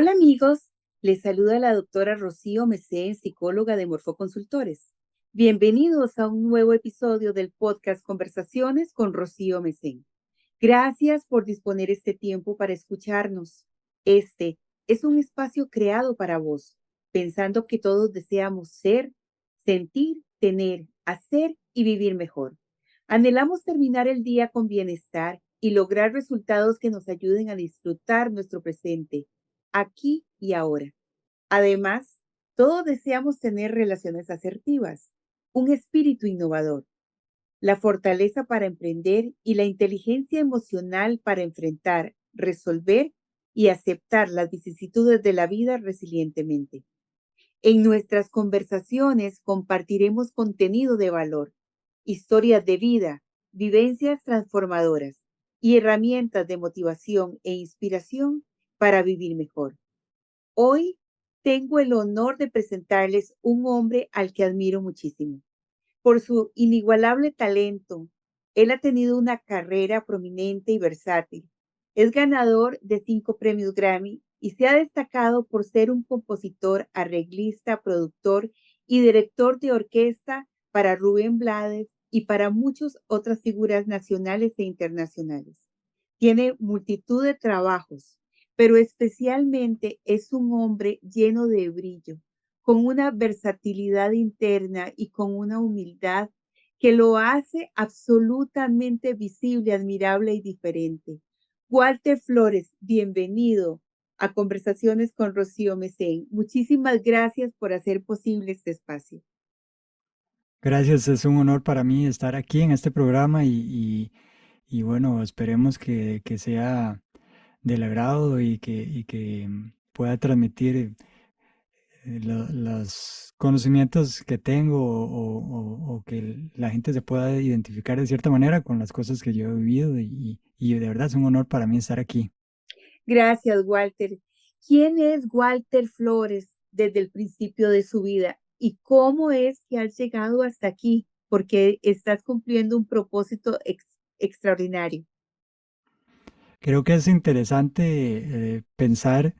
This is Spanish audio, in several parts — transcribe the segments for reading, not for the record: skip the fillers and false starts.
Hola amigos, les saluda la doctora Rocío Mesén, psicóloga de Morfoconsultores. Bienvenidos a un nuevo episodio del podcast Conversaciones con Rocío Mesén. Gracias por disponer este tiempo para escucharnos. Este es un espacio creado para vos, pensando que todos deseamos ser, sentir, tener, hacer y vivir mejor. Anhelamos terminar el día con bienestar y lograr resultados que nos ayuden a disfrutar nuestro presente aquí y ahora. Además, todos deseamos tener relaciones asertivas, un espíritu innovador, la fortaleza para emprender y la inteligencia emocional para enfrentar, resolver y aceptar las vicisitudes de la vida resilientemente. En nuestras conversaciones compartiremos contenido de valor, historias de vida, vivencias transformadoras y herramientas de motivación e inspiración para vivir mejor. Hoy tengo el honor de presentarles un hombre al que admiro muchísimo. Por su inigualable talento, él ha tenido una carrera prominente y versátil. Es ganador de 5 premios Grammy y se ha destacado por ser un compositor, arreglista, productor y director de orquesta para Rubén Blades y para muchas otras figuras nacionales e internacionales. Tiene multitud de trabajos, pero especialmente es un hombre lleno de brillo, con una versatilidad interna y con una humildad que lo hace absolutamente visible, admirable y diferente. Walter Flores, bienvenido a Conversaciones con Rocío Mesén. Muchísimas gracias por hacer posible este espacio. Gracias, es un honor para mí estar aquí en este programa y bueno, esperemos que sea del agrado y que pueda transmitir los conocimientos que tengo o que la gente se pueda identificar de cierta manera con las cosas que yo he vivido y de verdad es un honor para mí estar aquí. Gracias, Walter. ¿Quién es Walter Flores desde el principio de su vida y cómo es que has llegado hasta aquí? Porque estás cumpliendo un propósito extraordinario. Creo que es interesante pensar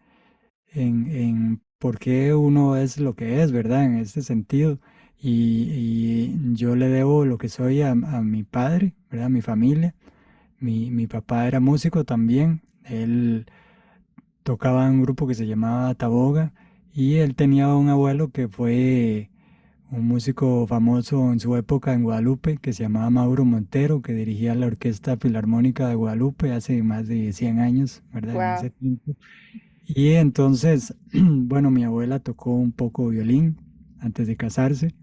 en por qué uno es lo que es, ¿verdad? En este sentido. Y yo le debo lo que soy a mi padre, ¿verdad? A mi familia. Mi papá era músico también. Él tocaba en un grupo que se llamaba Taboga y él tenía un abuelo que fue un músico famoso en su época en Guadalupe, que se llamaba Mauro Montero, que dirigía la Orquesta Filarmónica de Guadalupe hace más de 100 años, ¿verdad? En ese Wow. tiempo. Y entonces, bueno, mi abuela tocó un poco violín antes de casarse.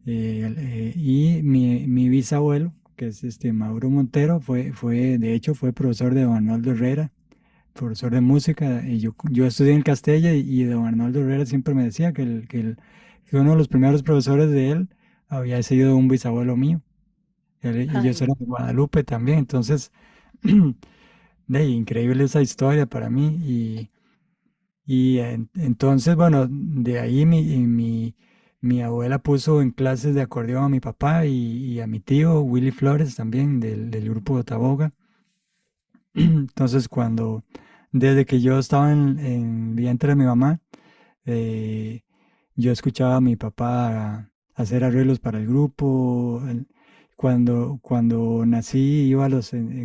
Y mi bisabuelo, que es este Mauro Montero, de hecho, fue profesor de don Arnoldo Herrera, profesor de música. Y yo estudié en Castella y don Arnoldo Herrera siempre me decía que uno de los primeros profesores de él había sido un bisabuelo mío. Y yo Ay, era de Guadalupe también. Entonces, increíble esa historia para mí. Entonces, bueno, de ahí mi abuela puso en clases de acordeón a mi papá y a mi tío Willy Flores también del grupo de Taboga. Entonces, desde que yo estaba en vientre de mi mamá, eh, yo escuchaba a mi papá hacer arreglos para el grupo. Cuando nací,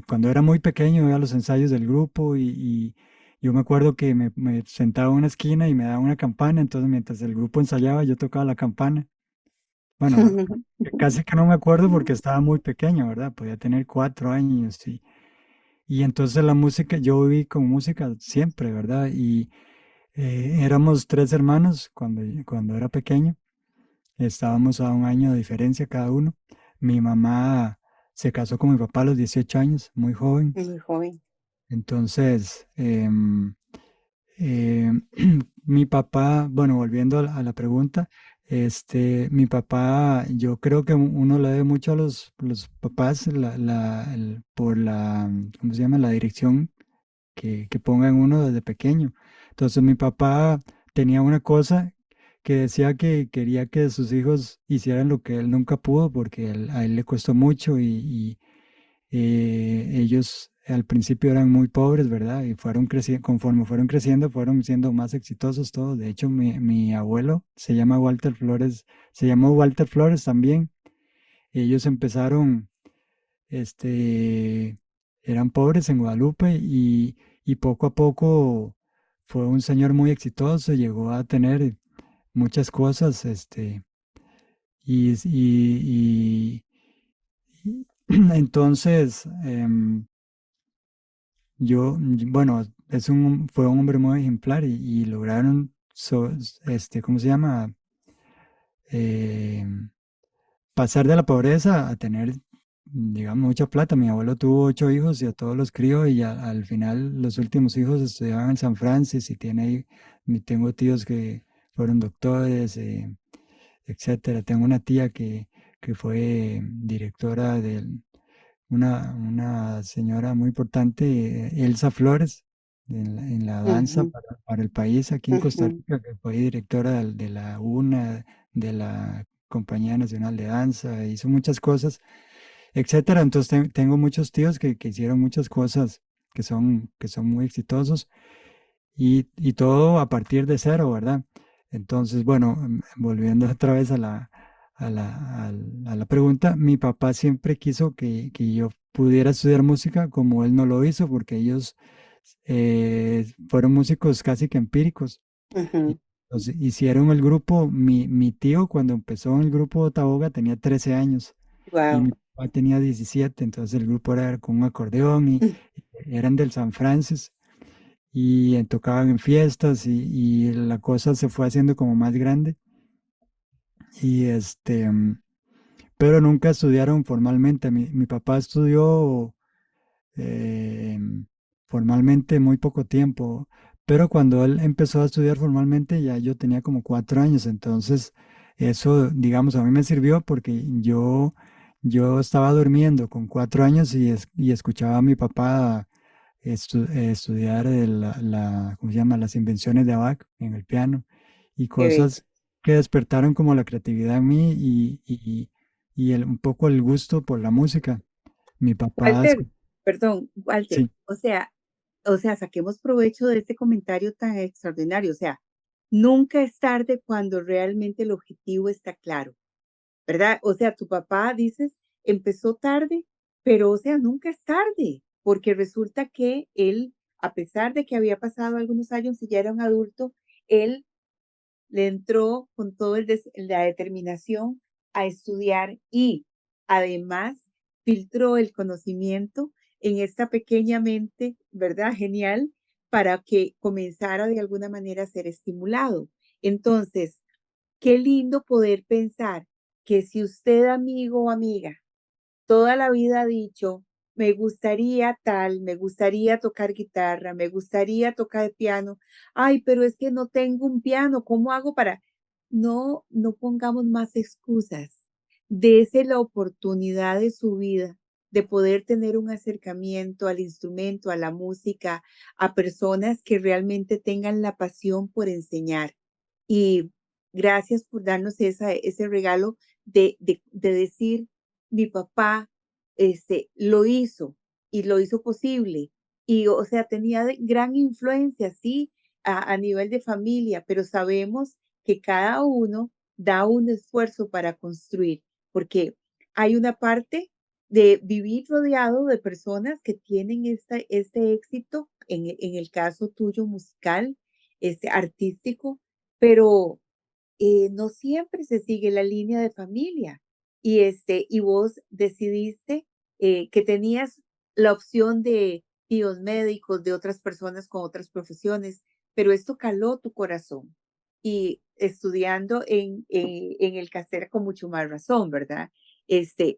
cuando era muy pequeño, iba a los ensayos del grupo y yo me acuerdo que me sentaba en una esquina y me daba una campana, entonces mientras el grupo ensayaba, yo tocaba la campana. Bueno, casi que no me acuerdo porque estaba muy pequeño, ¿verdad? Podía tener 4 años y entonces la música, yo viví con música siempre, ¿verdad? Y éramos 3 hermanos cuando era pequeño. Estábamos a un año de diferencia cada uno. Mi mamá se casó con mi papá a los 18 años, muy joven. muy joven. Entonces, eh, mi papá, bueno, volviendo a la pregunta, mi papá, yo creo que uno le debe mucho a los papás por ¿cómo se llama? La dirección que ponga en uno desde pequeño. Entonces mi papá tenía una cosa que decía que quería que sus hijos hicieran lo que él nunca pudo porque a él le costó mucho y ellos al principio eran muy pobres, ¿verdad? Y fueron creciendo, conforme fueron creciendo, fueron siendo más exitosos todos. De hecho, mi abuelo se llama Walter Flores, se llamó Walter Flores también. Ellos empezaron, este, eran pobres en Guadalupe y poco a poco fue un señor muy exitoso, llegó a tener muchas cosas, y, y- y- entonces, bueno, fue un hombre muy ejemplar y lograron, ¿cómo se llama? Em, Pasar de la pobreza a tener, digamos, mucha plata. Mi abuelo tuvo 8 hijos y a todos los crió y al final los últimos hijos estudiaban en San Francisco y tengo tíos que fueron doctores, etcétera. Tengo una tía que fue directora de una señora muy importante, Elsa Flores, en la danza Ujú, para el país aquí en Costa ujú. Rica, que fue directora de la UNA, de la Compañía Nacional de Danza, hizo muchas cosas, etcétera. Entonces tengo muchos tíos que hicieron muchas cosas que son muy exitosos y todo a partir de cero, ¿verdad? Entonces, bueno, volviendo otra vez a la pregunta, mi papá siempre quiso que yo pudiera estudiar música como él no lo hizo, porque ellos fueron músicos casi que empíricos. Y Ujú. entonces hicieron el grupo, mi tío cuando empezó en el grupo Taboga tenía 13 años y mi Wow. papá tenía 17, entonces el grupo era con un acordeón y eran del San Francisco y tocaban en fiestas y la cosa se fue haciendo como más grande y pero nunca estudiaron formalmente. Mi papá estudió eh, formalmente muy poco tiempo, pero cuando él empezó a estudiar formalmente ya yo tenía como 4 años, entonces eso, digamos, a mí me sirvió porque yo estaba durmiendo con 4 años y escuchaba a mi papá estudiar ¿cómo se llama? Las invenciones de Bach en el piano y Qué bello. cosas que despertaron como la creatividad en mí y un poco el gusto por la música. Mi papá, Walter, perdón, Walter, sí, o sea, saquemos provecho de este comentario tan extraordinario. O sea, nunca es tarde cuando realmente el objetivo está claro, ¿verdad? O sea, tu papá, dices, empezó tarde, pero, o sea, nunca es tarde, porque resulta que él, a pesar de que había pasado algunos años y ya era un adulto, él le entró con todo la determinación a estudiar y además filtró el conocimiento en esta pequeña mente, ¿verdad? Genial, para que comenzara de alguna manera a ser estimulado. Entonces, qué lindo poder pensar que si usted, amigo o amiga, toda la vida ha dicho, me gustaría tal, me gustaría tocar guitarra, me gustaría tocar piano. Ay, pero es que no tengo un piano, ¿cómo hago para? No, no pongamos más excusas. Dese la oportunidad de su vida de poder tener un acercamiento al instrumento, a la música, a personas que realmente tengan la pasión por enseñar. Y gracias por darnos ese regalo de decir, mi papá, lo hizo y lo hizo posible. Y, o sea, tenía gran influencia, sí, a nivel de familia, pero sabemos que cada uno da un esfuerzo para construir, porque hay una parte de vivir rodeado de personas que tienen este éxito, en el caso tuyo musical, artístico, pero no siempre se sigue la línea de familia. Y vos decidiste que tenías la opción de tíos médicos, de otras personas con otras profesiones, pero esto caló tu corazón. Y estudiando en el Caser con mucho más razón, ¿verdad?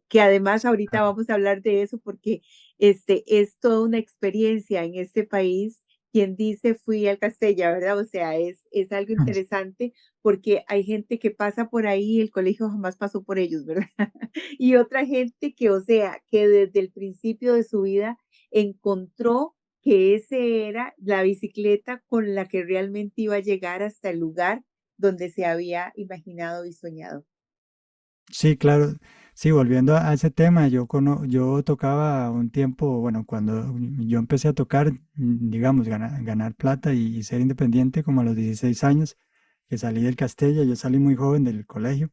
Que además ahorita vamos a hablar de eso porque es toda una experiencia en este país. Quien dice fui al Castella, ¿verdad? O sea, es algo interesante porque hay gente que pasa por ahí y el colegio jamás pasó por ellos, ¿verdad? Y otra gente que, o sea, que desde el principio de su vida encontró que ese era la bicicleta con la que realmente iba a llegar hasta el lugar donde se había imaginado y soñado. sí, claro. Sí, volviendo a ese tema, yo tocaba un tiempo, bueno, cuando yo empecé a tocar, digamos, ganar plata y ser independiente como a los 16 años, que salí del Castella, yo salí muy joven del colegio,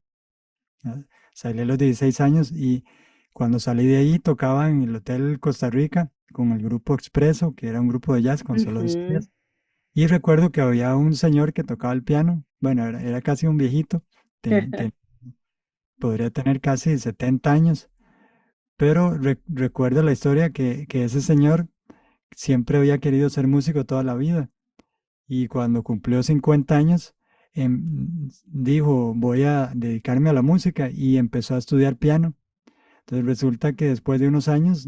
¿no? Salí a los 16 años y cuando salí de ahí tocaba en el Hotel Costa Rica con el grupo Expreso, que era un grupo de jazz con solo Ujú. historias. Y recuerdo que había un señor que tocaba el piano, bueno, era casi un viejito, podría tener casi 70 años, pero recuerdo la historia que ese señor siempre había querido ser músico toda la vida y cuando cumplió 50 años dijo voy a dedicarme a la música y empezó a estudiar piano. Entonces resulta que después de unos años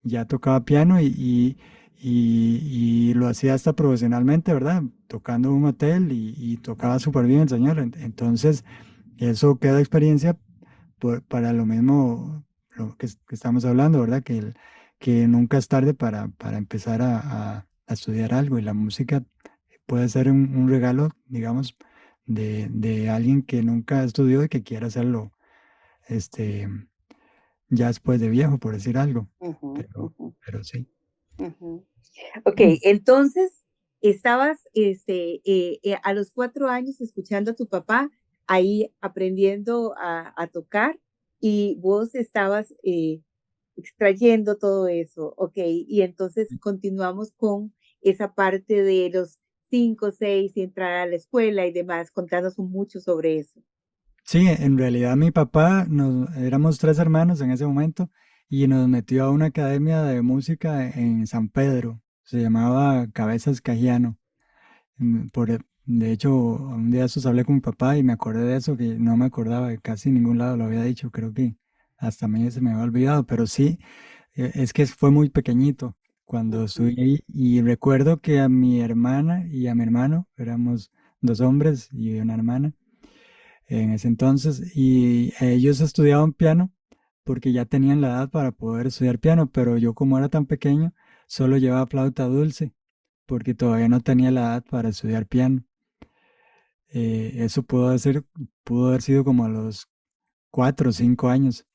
ya tocaba piano y lo hacía hasta profesionalmente, ¿verdad? Tocando en un hotel y tocaba súper bien el señor. Entonces eso queda experiencia para lo mismo lo que estamos hablando, ¿verdad? Que nunca es tarde para empezar a estudiar algo y la música puede ser un regalo, digamos, de alguien que nunca estudió y que quiera hacerlo, este, ya después de viejo, por decir algo. Ujú, ujú, Pero sí. ujú. Ok, entonces estabas a los 4 años escuchando a tu papá ahí aprendiendo a tocar y vos estabas extrayendo todo eso, ok, y entonces continuamos con esa parte de los 5, 6 y entrar a la escuela y demás, contanos mucho sobre eso. Sí, en realidad mi papá, éramos tres hermanos en ese momento y nos metió a una academia de música en San Pedro. Se llamaba Cabezas Cajiano. De hecho, un día de esos hablé con mi papá y me acordé de eso, que no me acordaba de casi ningún lado lo había dicho. Creo que hasta a mí se me había olvidado, pero sí, es que fue muy pequeñito cuando Ujú, estuve ahí y recuerdo que a mi hermana y a mi hermano, éramos dos hombres y una hermana en ese entonces, y ellos estudiaban piano porque ya tenían la edad para poder estudiar piano, pero yo como era tan pequeño, solo llevaba flauta dulce porque todavía no tenía la edad para estudiar piano. Eso pudo haber sido como a los 4 o 5 años.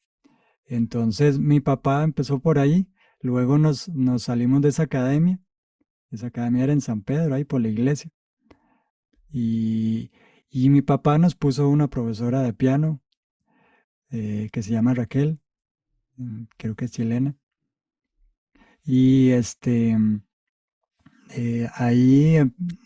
Entonces mi papá empezó por ahí, luego nos salimos de esa academia era en San Pedro, ahí por la iglesia, y, y mi papá nos puso una profesora de piano que se llama Raquel, creo que es chilena. Y ahí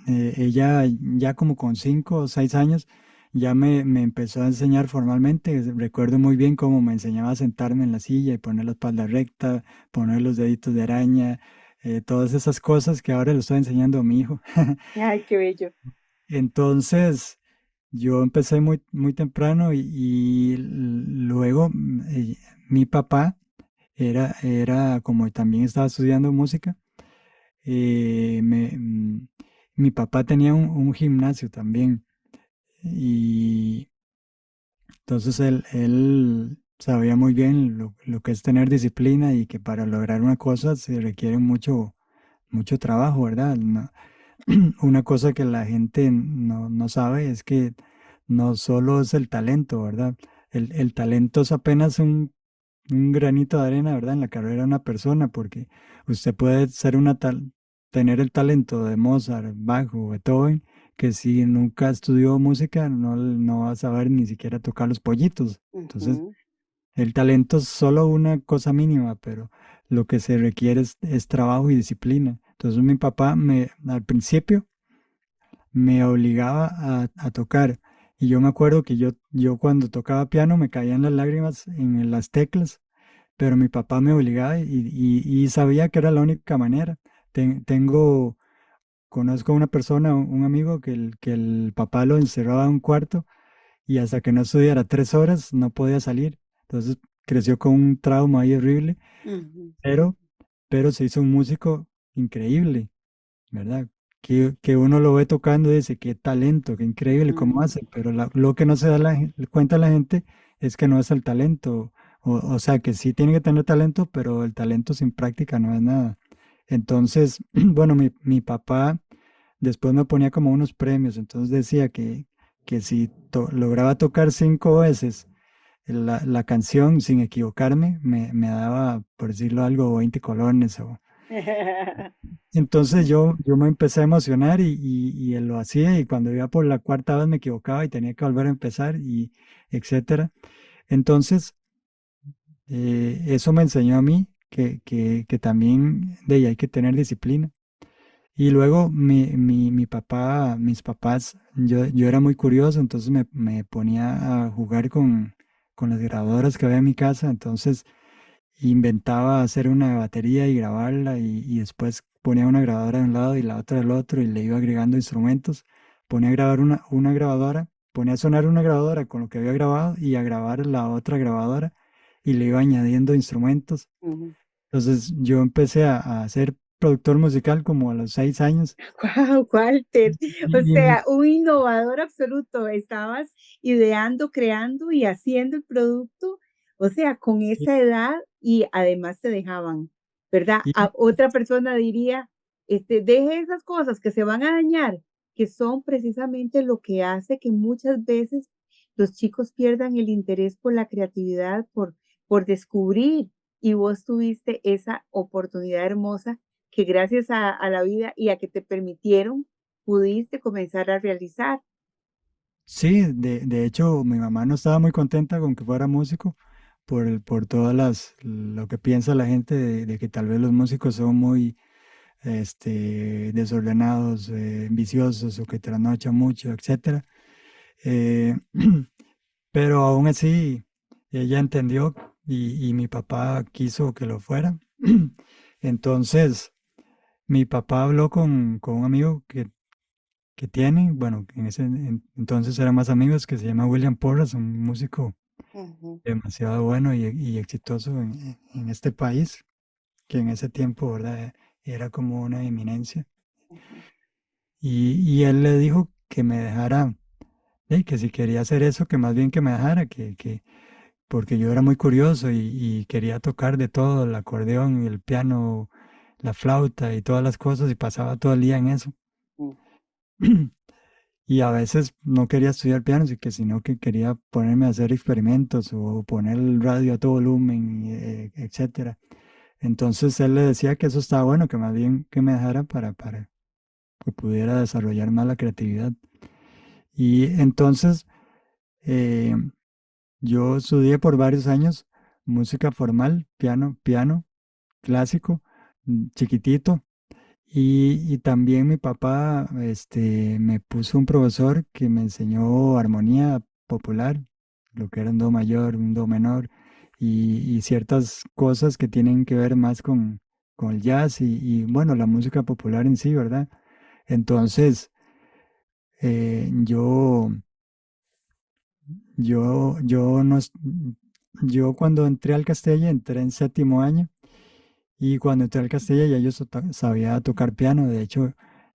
ella ya como con 5 o 6 años ya me empezó a enseñar formalmente. Recuerdo muy bien cómo me enseñaba a sentarme en la silla y poner la espalda recta, poner los deditos de araña, todas esas cosas que ahora le estoy enseñando a mi hijo. ay, qué bello. Entonces, yo empecé muy, muy temprano y luego mi papá era como también estaba estudiando música, eh, me- mm, mi papá tenía un gimnasio también y entonces él sabía muy bien lo que es tener disciplina y que para lograr una cosa se requiere mucho, mucho trabajo, ¿verdad? Una cosa que la gente no sabe es que no solo es el talento, ¿verdad? El talento es apenas un granito de arena, ¿verdad? En la carrera de una persona, porque usted puede tener el talento de Mozart, Bach o Beethoven, que si nunca estudió música no va a saber ni siquiera tocar los pollitos. Entonces, Ujú, el talento es solo una cosa mínima, pero lo que se requiere es trabajo y disciplina. Entonces mi papá al principio me obligaba a tocar. Y yo me acuerdo que yo cuando tocaba piano me caían las lágrimas en las teclas, pero mi papá me obligaba y sabía que era la única manera. Conozco a una persona, un amigo, que el papá lo encerraba en un cuarto y hasta que no estudiara 3 horas no podía salir. Entonces creció con un trauma ahí horrible, ujú, pero, pero se hizo un músico increíble, ¿verdad? Que uno lo ve tocando y dice, qué talento, qué increíble cómo ujú, hace, pero lo que no se da cuenta la gente es que no es el talento, o sea, que sí tiene que tener talento, pero el talento sin práctica no es nada. Entonces, bueno, mi papá después me ponía como unos premios, entonces decía que si lograba tocar 5 veces la canción, sin equivocarme, me daba, por decirlo algo, 20 colones. Entonces yo me empecé a emocionar y él lo hacía y cuando iba por la cuarta vez me equivocaba y tenía que volver a empezar y etcétera. Entonces, eso me enseñó a mí que también de ahí hay que tener disciplina. Y luego mi papá, mis papás, yo era muy curioso, entonces me ponía a jugar con las grabadoras que había en mi casa, entonces inventaba hacer una batería y grabarla y después ponía una grabadora de un lado y la otra del otro y le iba agregando instrumentos, ponía a grabar una grabadora, ponía a sonar una grabadora con lo que había grabado y a grabar la otra grabadora y le iba añadiendo instrumentos. Ujú. Entonces yo empecé a ser productor musical como a los 6 años. Wow, Walter. O Y sea, un innovador absoluto. Estabas ideando, creando y haciendo el producto. O sea, con y- esa edad y además te dejaban, ¿verdad? y- Otra persona diría, deje esas cosas que se van a dañar, que son precisamente lo que hace que muchas veces los chicos pierdan el interés por la creatividad, por descubrir. Y vos tuviste esa oportunidad hermosa que gracias a la vida y a que te permitieron, pudiste comenzar a realizar. sí, de hecho mi mamá no estaba muy contenta con que fuera músico por todas lo que piensa la gente de que tal vez los músicos son muy desordenados, viciosos o que trasnochan mucho, etcétera. Eh, pero aún así, ella entendió y mi papá quiso que lo fuera. Entonces, mi papá habló con un amigo que tiene, bueno, en ese entonces eran más amigos, que se llama William Porras, un músico Ujú, demasiado bueno y exitoso en este país, que en ese tiempo, ¿verdad? Era como una eminencia. ujú. Y él le dijo que me dejara, que si quería hacer eso, que más bien que me dejara, porque yo era muy curioso y quería tocar de todo, el acordeón, el piano, la flauta y todas las cosas, y pasaba todo el día en eso. Mm. Y a veces no quería estudiar piano, sino que quería ponerme a hacer experimentos o poner el radio a todo volumen, etcétera. Entonces él le decía que eso estaba bueno, que más bien que me dejara para que pudiera desarrollar más la creatividad. Y entonces eh, yo estudié por varios años música formal, piano clásico, chiquitito. Y también mi papá me puso un profesor que me enseñó armonía popular, lo que era un do mayor, un do menor, y ciertas cosas que tienen que ver más con el jazz bueno, la música popular en sí, ¿verdad? Entonces, yo, yo, no, yo cuando entré al Castella, entré en séptimo año. Y cuando entré al Castilla ya yo sabía tocar piano. De hecho,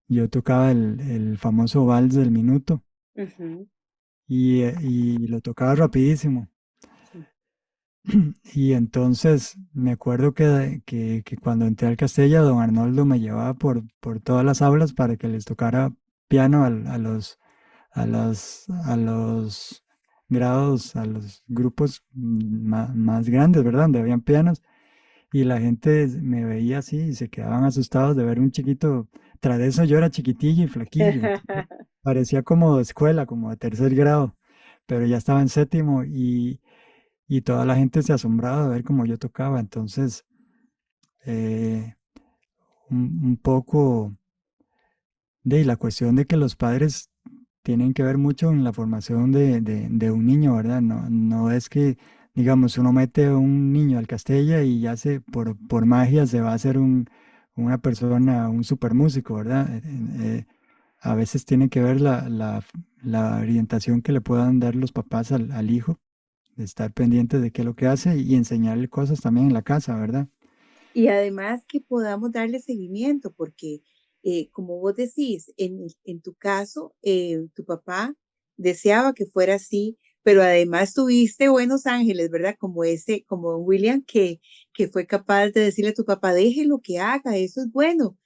yo tocaba el famoso vals del minuto Ujú, y lo tocaba rapidísimo. sí. Y entonces me acuerdo que cuando entré al Castilla, don Arnoldo me llevaba por todas las aulas para que les tocara piano a los grados, a los grupos más grandes, ¿verdad? Donde habían pianos. Y la gente me veía así y se quedaban asustados de ver un chiquito. Tras de eso yo era chiquitillo y flaquillo, entonces parecía como de escuela, como de tercer grado, pero ya estaba en séptimo y toda la gente se asombraba de ver cómo yo tocaba. Entonces, eh, un poco de la cuestión de que los padres tienen que ver mucho en la formación de un niño, ¿verdad? No, no es que, digamos, uno mete a un niño al Castella y ya por magia se va a hacer una persona, un super músico, ¿verdad? A veces tiene que ver la orientación que le puedan dar los papás al hijo, de estar pendientes de qué es lo que hace y enseñarle cosas también en la casa, ¿verdad? Y además que podamos darle seguimiento, porque como vos decís, en tu caso, tu papá deseaba que fuera así, pero además tuviste buenos ángeles, ¿verdad? Como ese, como William, que fue capaz de decirle a tu papá, deje lo que haga, eso es bueno.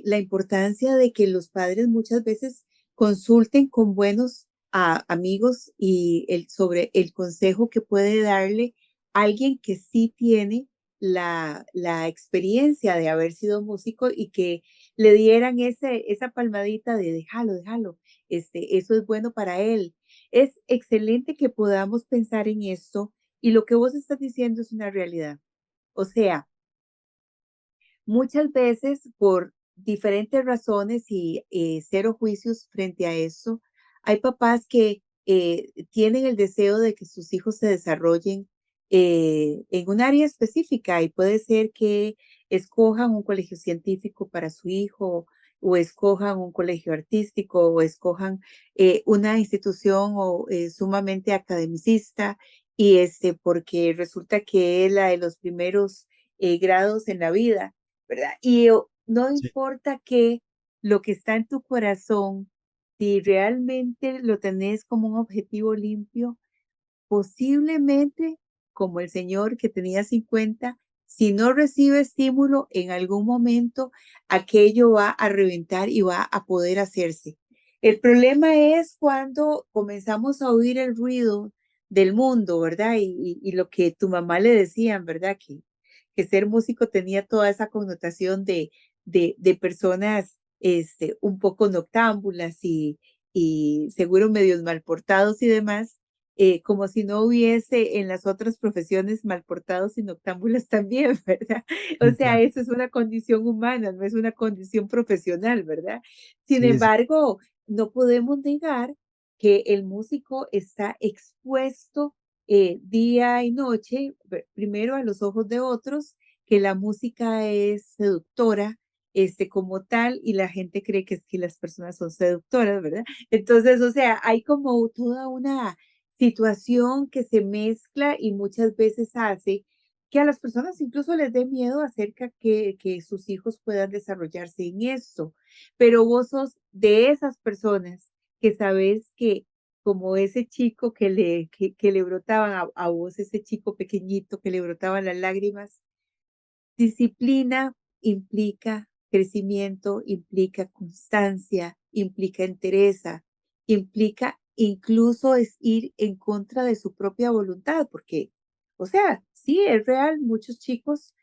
La importancia de que los padres muchas veces consulten con buenos a amigos y sobre el consejo que puede darle alguien que sí tiene la experiencia de haber sido músico y que le dieran esa palmadita de déjalo, déjalo, eso es bueno para él. Es excelente que podamos pensar en esto y lo que vos estás diciendo es una realidad. O sea, muchas veces, por diferentes razones y cero juicios frente a eso, hay papás que tienen el deseo de que sus hijos se desarrollen en un área específica y puede ser que escojan un colegio científico para su hijo o escojan un colegio artístico o escojan una institución sumamente academicista y porque resulta que es la de los primeros grados en la vida, ¿verdad? Y no Sí, importa que lo que está en tu corazón, si realmente lo tenés como un objetivo limpio, posiblemente, como el señor que tenía 50, si no recibe estímulo, en algún momento aquello va a reventar y va a poder hacerse. El problema es cuando comenzamos a oír el ruido del mundo, ¿verdad? Y lo que tu mamá le decían, ¿verdad? Que ser músico tenía toda esa connotación de personas un poco noctámbulas y seguro medios mal portados y demás, como si no hubiese en las otras profesiones malportados y noctámbulas también, ¿verdad? O sí, sea, claro. eso es una condición humana, no es una condición profesional, ¿verdad? Sin Sí, sí, embargo, no podemos negar que el músico está expuesto día y noche, primero a los ojos de otros, que la música es seductora, como tal, y la gente cree que es que las personas son seductoras, ¿verdad? Entonces, o sea, hay como toda una situación que se mezcla y muchas veces hace que a las personas incluso les dé miedo acerca que sus hijos puedan desarrollarse en esto. Pero vos sos de esas personas que sabes que como ese chico que le brotaban a vos, ese chico pequeñito que le brotaban las lágrimas, disciplina implica crecimiento, implica constancia, implica entereza, implica incluso es ir en contra de su propia voluntad, porque, o sea, sí, es real, muchos chicos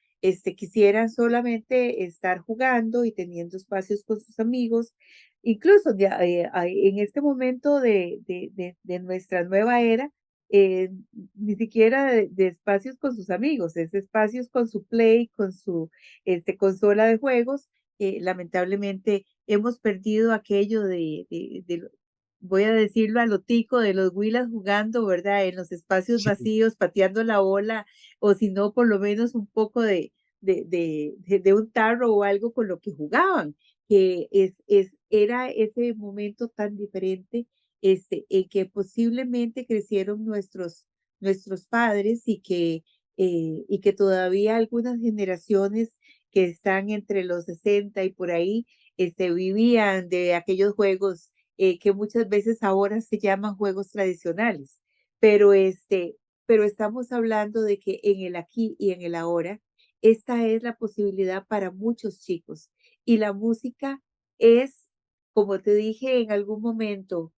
quisieran solamente estar jugando y teniendo espacios con sus amigos. Incluso en este momento de nuestra nueva era, ni siquiera de espacios con sus amigos, es espacios con su Play, con su consola de juegos. Lamentablemente hemos perdido aquello voy a decirlo a lo tico, de los huilas jugando, ¿verdad? En los espacios sí, vacíos, pateando la bola, o si no, por lo menos un poco de un tarro o algo con lo que jugaban, que era ese momento tan diferente en que posiblemente crecieron nuestros padres y que todavía algunas generaciones que están entre los 60 y por ahí vivían de aquellos juegos que muchas veces ahora se llaman juegos tradicionales. Pero, pero estamos hablando de que en el aquí y en el ahora, esta es la posibilidad para muchos chicos. Y la música es, como te dije en algún momento,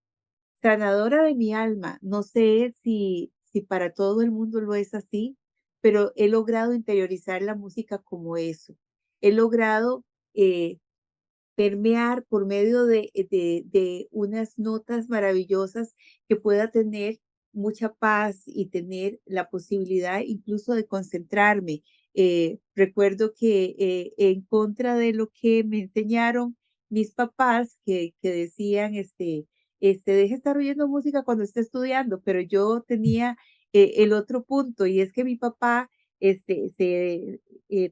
sanadora de mi alma. No sé si para todo el mundo lo es así, pero he logrado interiorizar la música como eso. He logrado permear por medio de unas notas maravillosas que pueda tener mucha paz y tener la posibilidad incluso de concentrarme. Recuerdo que en contra de lo que me enseñaron mis papás, que decían, deje estar oyendo música cuando esté estudiando, pero yo tenía el otro punto y es que mi papá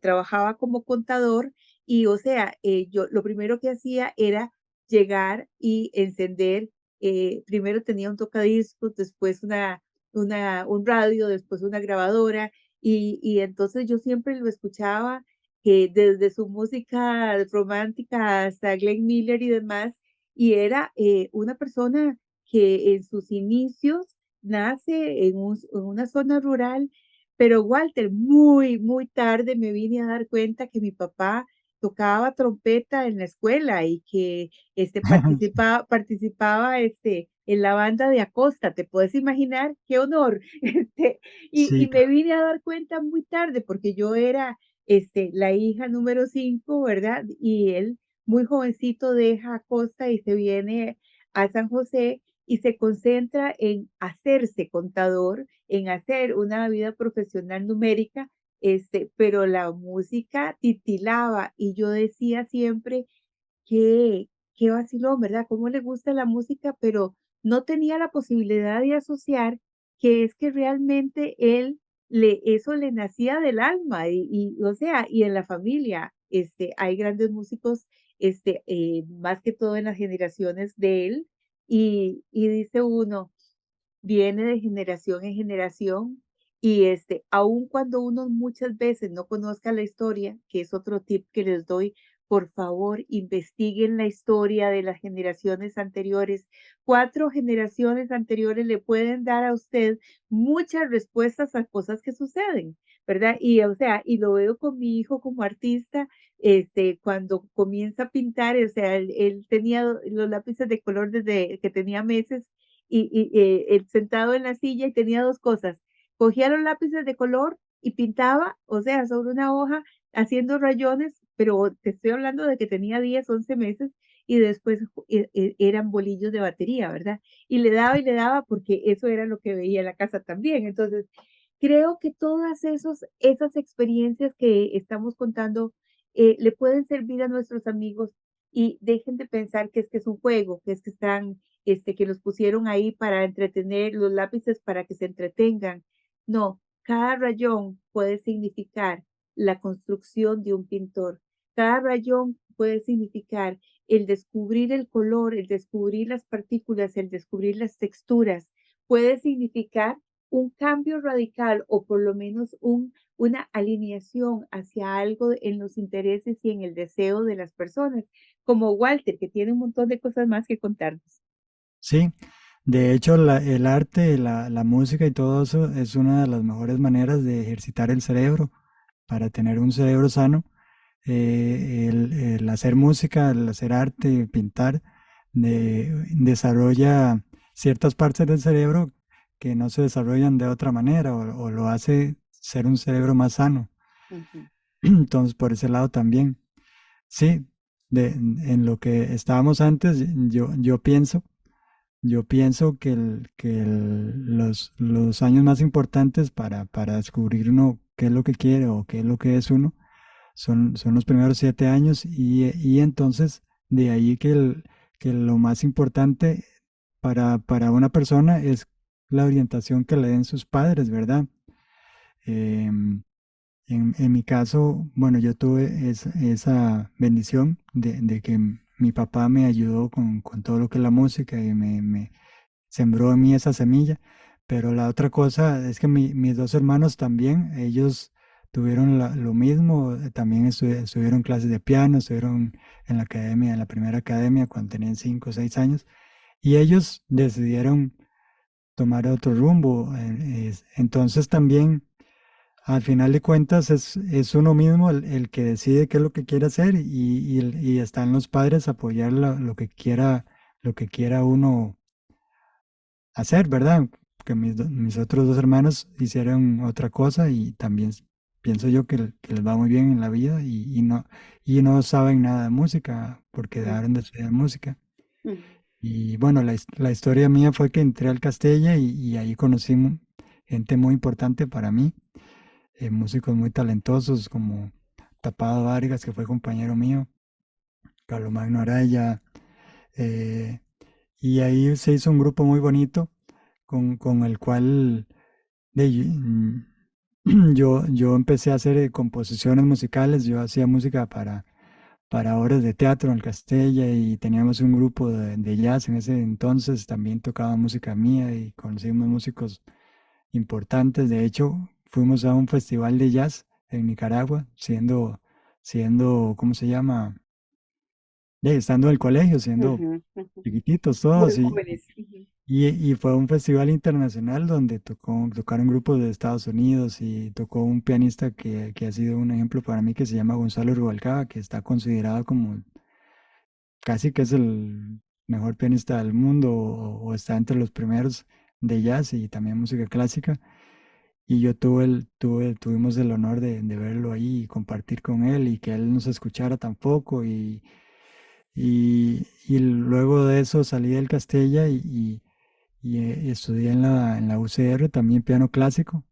trabajaba como contador y, o sea, yo lo primero que hacía era llegar y encender, primero tenía un tocadiscos, después un radio, después una grabadora, y entonces yo siempre lo escuchaba, desde su música romántica hasta Glenn Miller y demás, y era, una persona que en sus inicios nace en una zona rural, pero Walter, muy, muy tarde me vine a dar cuenta que mi papá tocaba trompeta en la escuela y que participaba en la banda de Acosta, ¿te puedes imaginar? ¡Qué honor! Y Sí, me vine a dar cuenta muy tarde porque yo era la hija número 5, ¿verdad? Y él muy jovencito deja Acosta y se viene a San José y se concentra en hacerse contador, en hacer una vida profesional numérica, pero la música titilaba y yo decía siempre, qué qué vacilón, ¿verdad? Cómo le gusta la música, pero no tenía la posibilidad de asociar que es que realmente él le eso le nacía del alma o sea, y en la familia, hay grandes músicos, más que todo en las generaciones de él, y dice uno, viene de generación en generación y aun cuando uno muchas veces no conozca la historia, que es otro tip que les doy, por favor, investiguen la historia de las generaciones anteriores. 4 generaciones anteriores le pueden dar a usted muchas respuestas a cosas que suceden, ¿verdad? Y, o sea, y lo veo con mi hijo como artista, cuando comienza a pintar, o sea, él tenía los lápices de color desde que tenía meses él sentado en la silla y tenía 2 cosas, cogía los lápices de color y pintaba, o sea, sobre una hoja haciendo rayones, pero te estoy hablando de que tenía 10 11 meses y después eran bolillos de batería, ¿verdad? Y le daba porque eso era lo que veía en la casa también. Entonces, creo que todas esas experiencias que estamos contando, le pueden servir a nuestros amigos y dejen de pensar que es un juego, que es que están que los pusieron ahí para entretener, los lápices para que se entretengan. No, cada rayón puede significar la construcción de un pintor. Cada rayón puede significar el descubrir el color, el descubrir las partículas, el descubrir las texturas. Puede significar un cambio radical o por lo menos una alineación hacia algo en los intereses y en el deseo de las personas, como Walter, que tiene un montón de cosas más que contarnos. sí. De hecho, el arte, la música y todo eso es una de las mejores maneras de ejercitar el cerebro para tener un cerebro sano. El hacer música, el hacer arte, pintar, desarrolla ciertas partes del cerebro que no se desarrollan de otra manera o lo hace ser un cerebro más sano. Ujú, Entonces, por ese lado también. Sí, en lo que estábamos antes, yo pienso que, los años más importantes para descubrir uno qué es lo que quiere o qué es lo que es uno son los primeros 7 años y entonces de ahí que lo más importante para una persona es la orientación que le den sus padres, ¿verdad? Em, en mi caso, bueno, yo tuve esa bendición de que mi papá me ayudó con todo lo que es la música y me sembró en mí esa semilla. Pero la otra cosa es que mis dos hermanos también, ellos tuvieron lo mismo, también estuvieron clases de piano, estuvieron en la academia, en la primera academia cuando tenían 5 o 6 años, y ellos decidieron tomar otro rumbo. Entonces también al final de cuentas es uno mismo el que decide qué es lo que quiere hacer y están los padres a apoyar lo que quiera uno hacer, ¿verdad? Que mis otros dos hermanos hicieron otra cosa y también pienso yo que les va muy bien en la vida y no saben nada de música porque ujú, dejaron de estudiar música. ujú, Y bueno, la historia mía fue que entré al Castella y ahí conocí gente muy importante para mí, músicos muy talentosos como Tapado Vargas, que fue compañero mío, Carlomagno Araya, eh, y ahí se hizo un grupo muy bonito con el cual yo empecé a hacer composiciones musicales, yo hacía música para obras de teatro en el Castella y teníamos un grupo de jazz en ese entonces, también tocaba música mía y conocimos músicos importantes. De hecho, fuimos a un festival de jazz en Nicaragua, ¿cómo se llama? estando en el colegio, siendo Ujú, ujú. chiquititos Muy todos, jóvenes. Ujú, y fue un festival internacional donde tocaron grupos de Estados Unidos y tocó un pianista que ha sido un ejemplo para mí que se llama Gonzalo Rubalcaba, que está considerado como casi que es el mejor pianista del mundo o está entre los primeros de jazz y también música clásica. Y yo tuvimos el honor de verlo ahí y compartir con él y que él nos escuchara tampoco. Y luego de eso salí del Castella y estudié en la UCR también piano clásico.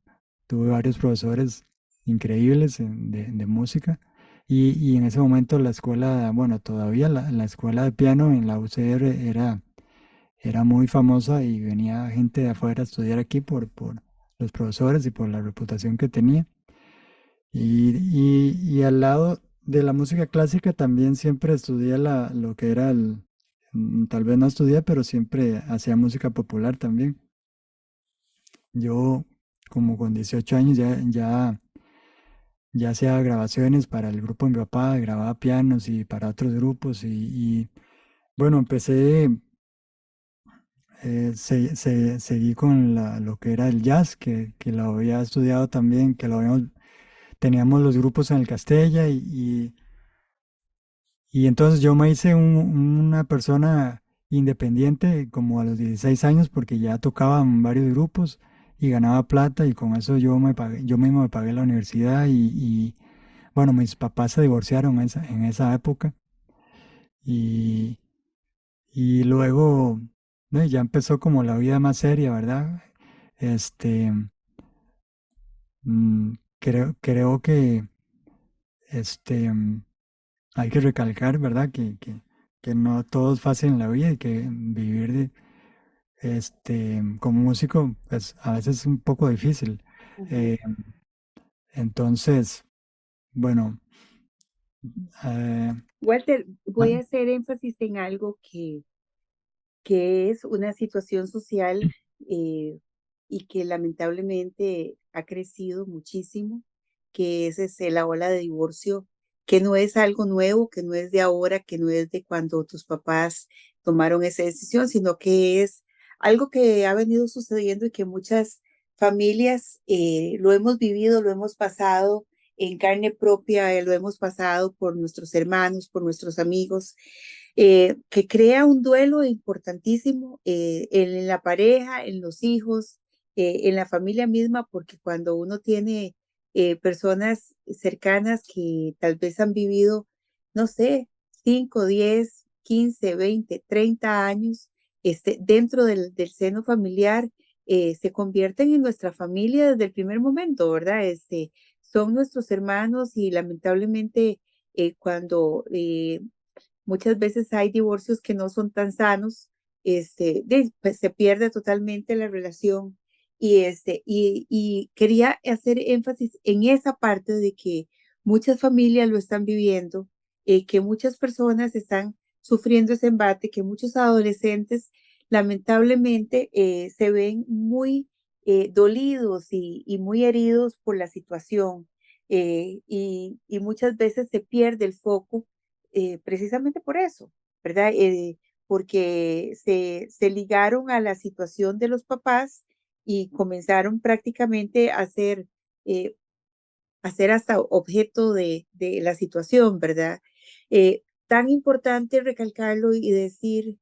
Tuve varios profesores increíbles de música. Y en ese momento la escuela, bueno, todavía la escuela de piano en la UCR era muy famosa y venía gente de afuera a estudiar aquí por los profesores y por la reputación que tenía. Y al lado de la música clásica también siempre estudié lo que era tal vez no estudié, pero siempre hacía música popular también. Yo como con 18 años ya hacía grabaciones para el grupo de mi papá, grababa pianos y para otros grupos bueno, empecé, seguí con lo que era el jazz, que lo había estudiado también, teníamos los grupos en el Castella y entonces yo me hice una persona independiente como a los 16 años porque ya tocaba en varios grupos y ganaba plata y con eso yo mismo me pagué la universidad bueno, mis papás se divorciaron en esa época y, y luego ya empezó como la vida más seria, ¿verdad? Este, creo que este, hay que recalcar, ¿verdad? Que no todo es fácil en la vida y que vivir como músico, pues a veces es un poco difícil. ujú. Eh, entonces, bueno, eh, Walter, ah, voy a hacer énfasis en algo que es una situación social eh, y que lamentablemente ha crecido muchísimo, que es la ola de divorcio, que no es algo nuevo, que no es de ahora, que no es de cuando tus papás tomaron esa decisión, sino que es algo que ha venido sucediendo y que muchas familias lo hemos vivido, lo hemos pasado en carne propia, lo hemos pasado por nuestros hermanos, por nuestros amigos, que crea un duelo importantísimo en la pareja, en los hijos, en la familia misma, porque cuando uno tiene personas cercanas que tal vez han vivido, no sé, 5, 10, 15, 20, 30 años dentro del seno familiar, se convierten en nuestra familia desde el primer momento, ¿verdad? Son nuestros hermanos y lamentablemente cuando muchas veces hay divorcios que no son tan sanos, pues se pierde totalmente la relación y quería hacer énfasis en esa parte de que muchas familias lo están viviendo, que muchas personas están sufriendo ese embate, que muchos adolescentes lamentablemente se ven muy dolidos y muy heridos por la situación y muchas veces se pierde el foco precisamente por eso, ¿verdad? Porque se ligaron a la situación de los papás y comenzaron prácticamente eh, a ser hasta objeto de la situación, ¿verdad? Tan importante recalcarlo y decir,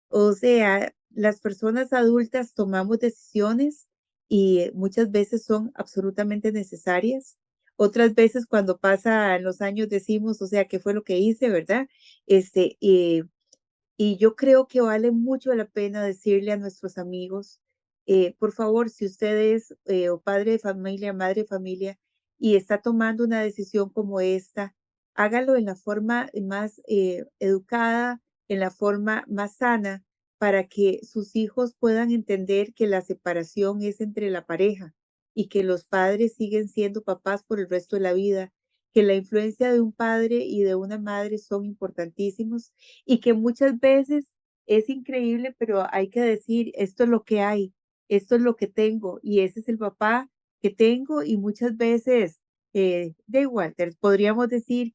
o sea, las personas adultas tomamos decisiones y muchas veces son absolutamente necesarias. Otras veces cuando pasan los años decimos, o sea, ¿qué fue lo que hice, verdad? Este, eh, y yo creo que vale mucho la pena decirle a nuestros amigos, por favor, si usted es o padre de familia, madre de familia, y está tomando una decisión como esta, hágalo en la forma más educada, en la forma más sana, para que sus hijos puedan entender que la separación es entre la pareja y que los padres siguen siendo papás por el resto de la vida, que la influencia de un padre y de una madre son importantísimos y que muchas veces es increíble, pero hay que decir, esto es lo que hay, esto es lo que tengo y ese es el papá que tengo y muchas veces, de Walter, podríamos decir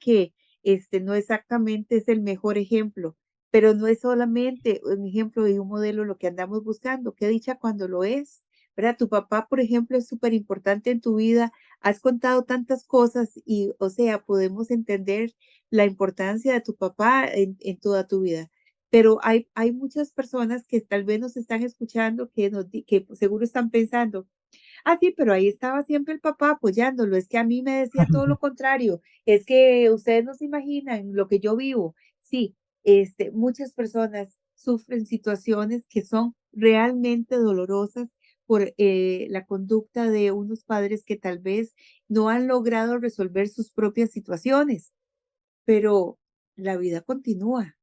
no exactamente es el mejor ejemplo, pero no es solamente un ejemplo y un modelo lo que andamos buscando. Qué dicha cuando lo es, ¿verdad? Tu papá, por ejemplo, es súper importante en tu vida. Has contado tantas cosas y, o sea, podemos entender la importancia de tu papá en toda tu vida. Pero hay muchas personas que tal vez nos están escuchando que seguro están pensando, ah, sí, pero ahí estaba siempre el papá apoyándolo. Es que a mí me decía todo lo contrario. Es que ustedes no se imaginan lo que yo vivo. Sí, muchas personas sufren situaciones que son realmente dolorosas por la conducta de unos padres que tal vez no han logrado resolver sus propias situaciones, pero la vida continúa.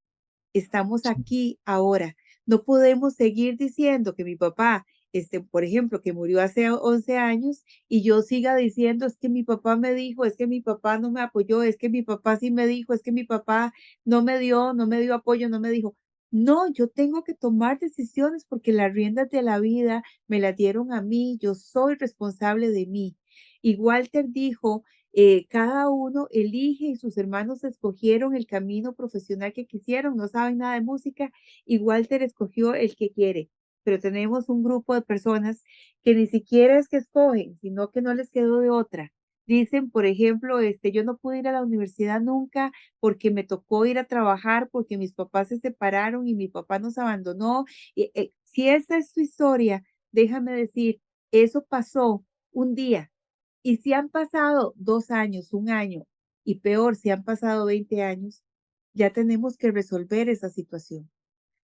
Estamos Sí. aquí ahora. No podemos seguir diciendo que mi papá, por ejemplo, que murió hace 11 años y yo siga diciendo, es que mi papá me dijo, es que mi papá no me apoyó, es que mi papá sí me dijo, es que mi papá no me dio apoyo, no me dijo. No, yo tengo que tomar decisiones porque las riendas de la vida me las dieron a mí, yo soy responsable de mí. Y Walter dijo, cada uno elige y sus hermanos escogieron el camino profesional que quisieron, no saben nada de música y Walter escogió el que quiere. Pero tenemos un grupo de personas que ni siquiera es que escogen, sino que no les quedó de otra. Dicen, por ejemplo, yo no pude ir a la universidad nunca porque me tocó ir a trabajar, porque mis papás se separaron y mi papá nos abandonó. Si esa es tu historia, déjame decir, eso pasó un día, y si han pasado 2 años, 1 año, y peor, si han pasado 20 años, ya tenemos que resolver esa situación.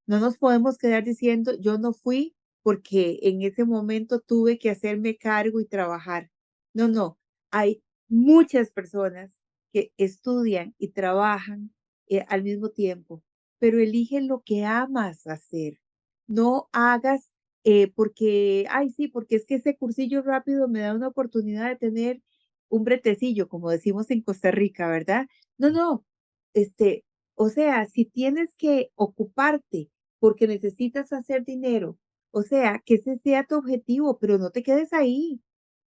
No nos podemos quedar diciendo, yo no fui porque en ese momento tuve que hacerme cargo y trabajar. No, no, hay muchas personas que estudian y trabajan al mismo tiempo, pero eligen lo que amas hacer. No hagas porque, ay, sí, porque es que ese cursillo rápido me da una oportunidad de tener un bretecillo, como decimos en Costa Rica, ¿verdad? No, no, o sea, si tienes que ocuparte porque necesitas hacer dinero. O sea, que ese sea tu objetivo, pero no te quedes ahí.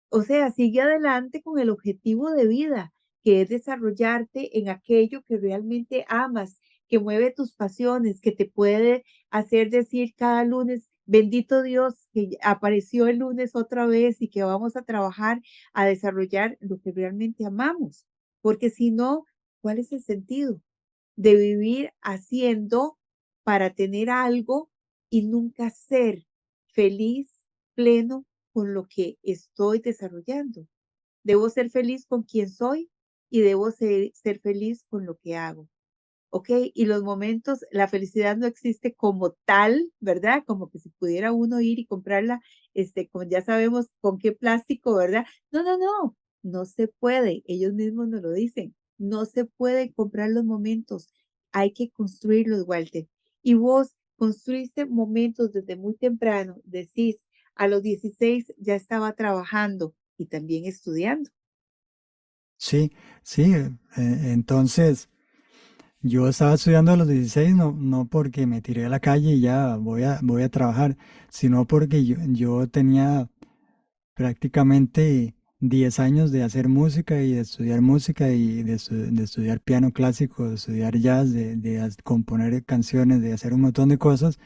O sea, sigue adelante con el objetivo de vida, que es desarrollarte en aquello que realmente amas, que mueve tus pasiones, que te puede hacer decir cada lunes, bendito Dios, que apareció el lunes otra vez y que vamos a trabajar a desarrollar lo que realmente amamos. Porque si no, ¿cuál es el sentido de vivir haciendo para tener algo y nunca ser feliz, pleno con lo que estoy desarrollando? Debo ser feliz con quien soy y debo ser feliz con lo que hago. ¿Ok? Y los momentos, la felicidad no existe como tal, ¿verdad? Como que si pudiera uno ir y comprarla, con ya sabemos con qué plástico, ¿verdad? No, no, no, no se puede. Ellos mismos nos lo dicen. No se pueden comprar los momentos. Hay que construirlos, Walter. Y vos construiste momentos desde muy temprano. Decís, a los 16 ya estaba trabajando y también estudiando. Sí, sí, entonces yo estaba estudiando a los 16 no, no porque me tiré a la calle y ya voy a trabajar, sino porque yo tenía prácticamente 10 años de hacer música y de estudiar música y de estudiar piano clásico, de estudiar jazz, de componer canciones, de hacer un montón de cosas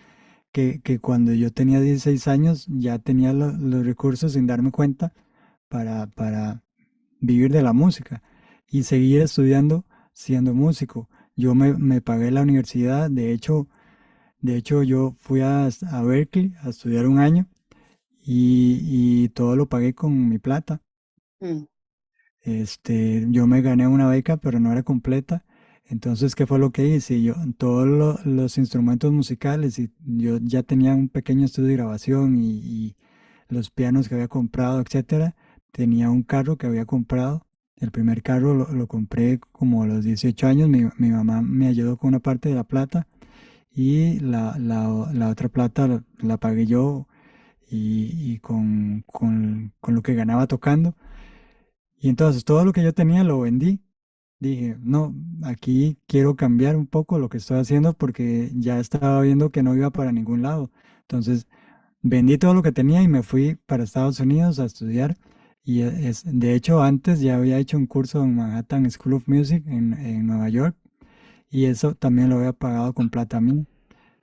que cuando yo tenía 16 años ya tenía los recursos sin darme cuenta para vivir de la música y seguir estudiando siendo músico. Yo me pagué la universidad, de hecho yo fui a Berkeley a estudiar un año y todo lo pagué con mi plata. Mm. Yo me gané una beca, pero no era completa. Entonces, ¿qué fue lo que hice? Yo, todos los instrumentos musicales, y yo ya tenía un pequeño estudio de grabación y los pianos que había comprado, etcétera. Tenía un carro que había comprado. El primer carro lo compré como a los 18 años. Mi mamá me ayudó con una parte de la plata y la otra plata la pagué yo y con lo que ganaba tocando. Y entonces todo lo que yo tenía lo vendí. Dije, no, aquí quiero cambiar un poco lo que estoy haciendo porque ya estaba viendo que no iba para ningún lado. Entonces vendí todo lo que tenía y me fui para Estados Unidos a estudiar Y de hecho, antes ya había hecho un curso en Manhattan School of Music en Nueva York, y eso también lo había pagado con plata mía.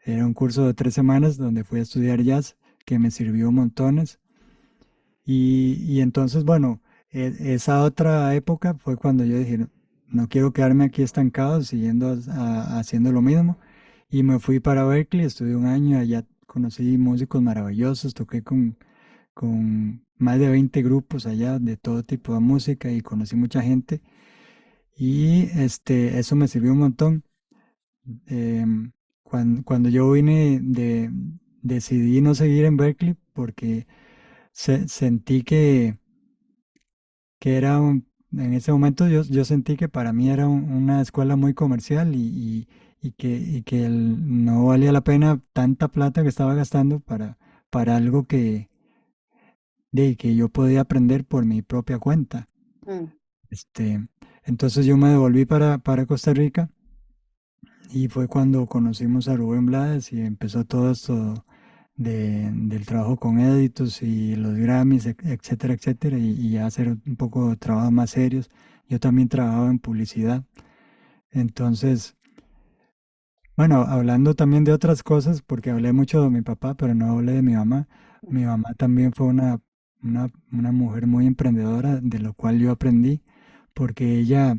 Era un curso de 3 semanas donde fui a estudiar jazz, que me sirvió montones. Y entonces, bueno, esa otra época fue cuando yo dije, no, no quiero quedarme aquí estancado siguiendo haciendo lo mismo. Y me fui para Berkeley, estudié un año, allá conocí músicos maravillosos, toqué con más de 20 grupos allá de todo tipo de música y conocí mucha gente. Y eso me sirvió un montón. Cuando yo decidí no seguir en Berkeley porque sentí que en ese momento yo sentí que para mí era una escuela muy comercial y que no valía la pena tanta plata que estaba gastando para algo que yo podía aprender por mi propia cuenta. Mm. Este, entonces yo me devolví para Costa Rica y fue cuando conocimos a Rubén Blades y empezó todo esto del trabajo con Editus y los Grammys, etcétera, etcétera, y ya hacer un poco de trabajo más serios. Yo también trabajaba en publicidad. Entonces, bueno, hablando también de otras cosas, porque hablé mucho de mi papá, pero no hablé de mi mamá. Mi mamá también fue una mujer muy emprendedora, de lo cual yo aprendí, porque ella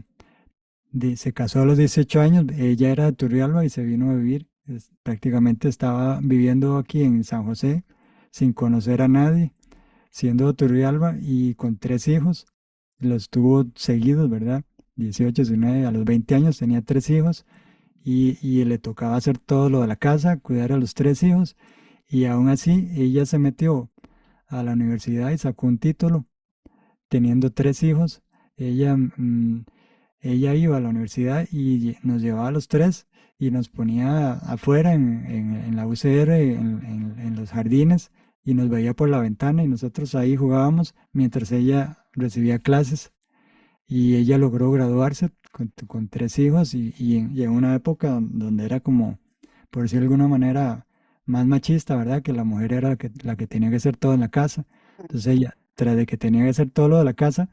se casó a los 18 años, ella era de Turrialba y se vino a vivir, prácticamente estaba viviendo aquí en San José sin conocer a nadie, siendo de Turrialba y con 3 hijos, los tuvo seguidos, ¿verdad? 18, 19, a los 20 años tenía 3 hijos y le tocaba hacer todo lo de la casa, cuidar a los 3 hijos y aún así ella se metió a la universidad y sacó un título teniendo 3 hijos. Ella, ella iba a la universidad y nos llevaba a los tres y nos ponía afuera en la UCR, en los jardines, y nos veía por la ventana y nosotros ahí jugábamos mientras ella recibía clases. Y ella logró graduarse con 3 hijos y en una época donde era como, por decirlo de alguna manera, más machista, ¿verdad? Que la mujer era la que tenía que hacer todo en la casa. Entonces ella, tras de que tenía que hacer todo lo de la casa,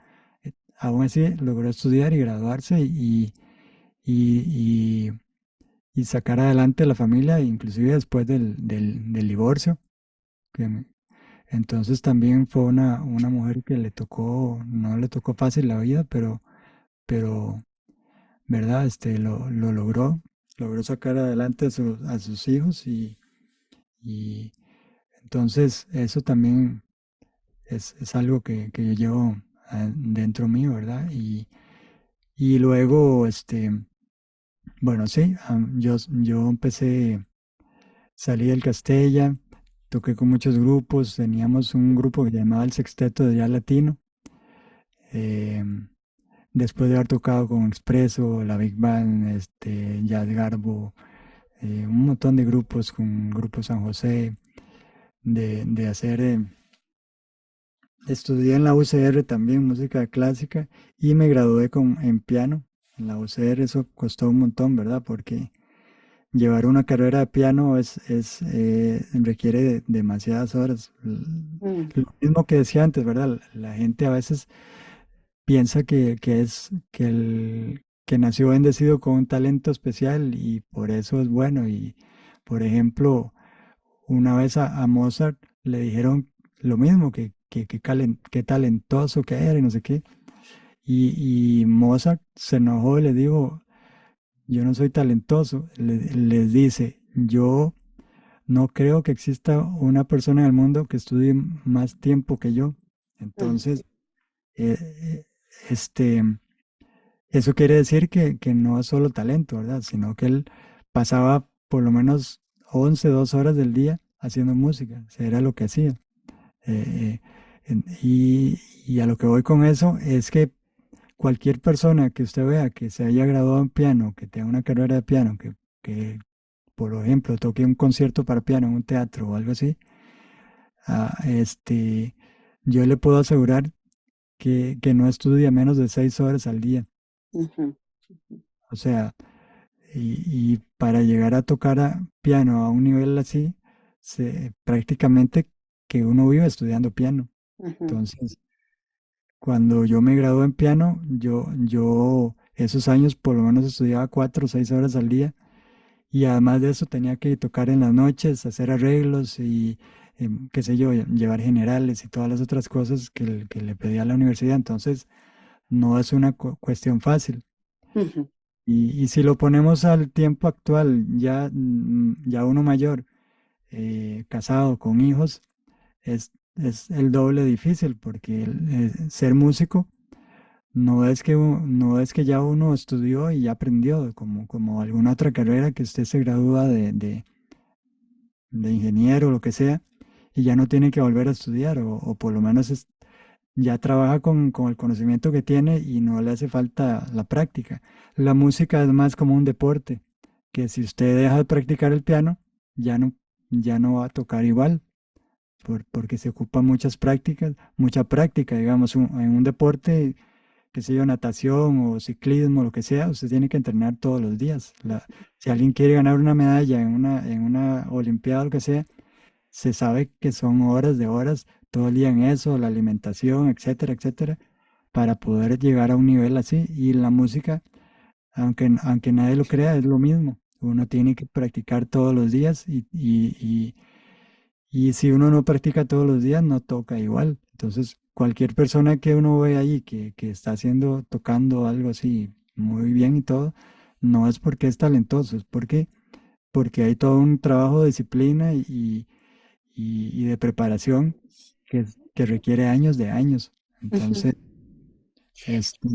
aún así logró estudiar y graduarse y, y sacar adelante a la familia, inclusive después del divorcio. que me- Entonces también fue una mujer que no le tocó fácil la vida, pero ¿verdad? Lo logró sacar adelante a sus hijos y entonces eso también es algo que yo llevo dentro mío, ¿verdad? Y luego, bueno, sí, yo salí del Castella, toqué con muchos grupos, teníamos un grupo que llamaba el Sexteto de Jazz Latino. em, Después de haber tocado con Expreso, la Big Band, Jazz Garbo, un montón de grupos con Grupo San José, de hacer, estudié en la UCR también música clásica y me gradué en piano. En la UCR eso costó un montón, ¿verdad? Porque llevar una carrera de piano requiere demasiadas horas. Mm. Lo mismo que decía antes, ¿verdad? La gente a veces piensa que nació bendecido con un talento especial y por eso es bueno. Y, por ejemplo, una vez a Mozart le dijeron lo mismo, que talentoso que era y no sé qué. Y Mozart se enojó y le dijo, yo no soy talentoso. Les dice, yo no creo que exista una persona en el mundo que estudie más tiempo que yo. Mm. Entonces, eh, eh, este, eso quiere decir que no es solo talento, ¿verdad? Sino que él pasaba por lo menos 2 horas del día haciendo música. O sea, era lo que hacía. Eh, y a lo que voy con eso es que cualquier persona que usted vea que se haya graduado en piano, que tenga una carrera de piano, que por ejemplo toque un concierto para piano en un teatro o algo así, ah, yo le puedo asegurar que no estudia menos de 6 horas al día. Ujú. O sea, y para llegar a tocar piano a un nivel así, prácticamente que uno vive estudiando piano. Ujú. Entonces, cuando yo me gradué en piano, yo esos años por lo menos estudiaba 4 o 6 horas al día y además de eso tenía que tocar en las noches, hacer arreglos y qué sé yo, llevar generales y todas las otras cosas que le pedía a la universidad. Entonces, no es una cuestión fácil. Ujú, Y si lo ponemos al tiempo actual, ya, ya uno mayor, casado, con hijos, es el doble difícil porque ser músico no es que ya uno estudió y ya aprendió, como alguna otra carrera que usted se gradúa de ingeniero o lo que sea, y ya no tiene que volver a estudiar, o por lo menos ya trabaja con el conocimiento que tiene y no le hace falta la práctica. La música es más como un deporte, que si usted deja de practicar el piano, ya no, ya no va a tocar igual, porque se ocupa muchas prácticas, mucha práctica, digamos, en un deporte, qué sé yo, natación o ciclismo, lo que sea, usted tiene que entrenar todos los días. Si alguien quiere ganar una medalla en una olimpiada o lo que sea, se sabe que son horas de horas, todo el día en eso, la alimentación, etcétera, etcétera, para poder llegar a un nivel así. Y la música, aunque nadie lo crea, es lo mismo. Uno tiene que practicar todos los días y si uno no practica todos los días, no toca igual. Entonces, cualquier persona que uno ve ahí que está haciendo, tocando algo así muy bien y todo, no es porque es talentoso, es porque hay todo un trabajo de disciplina y de preparación que requiere años de años. ujú, Entonces, este,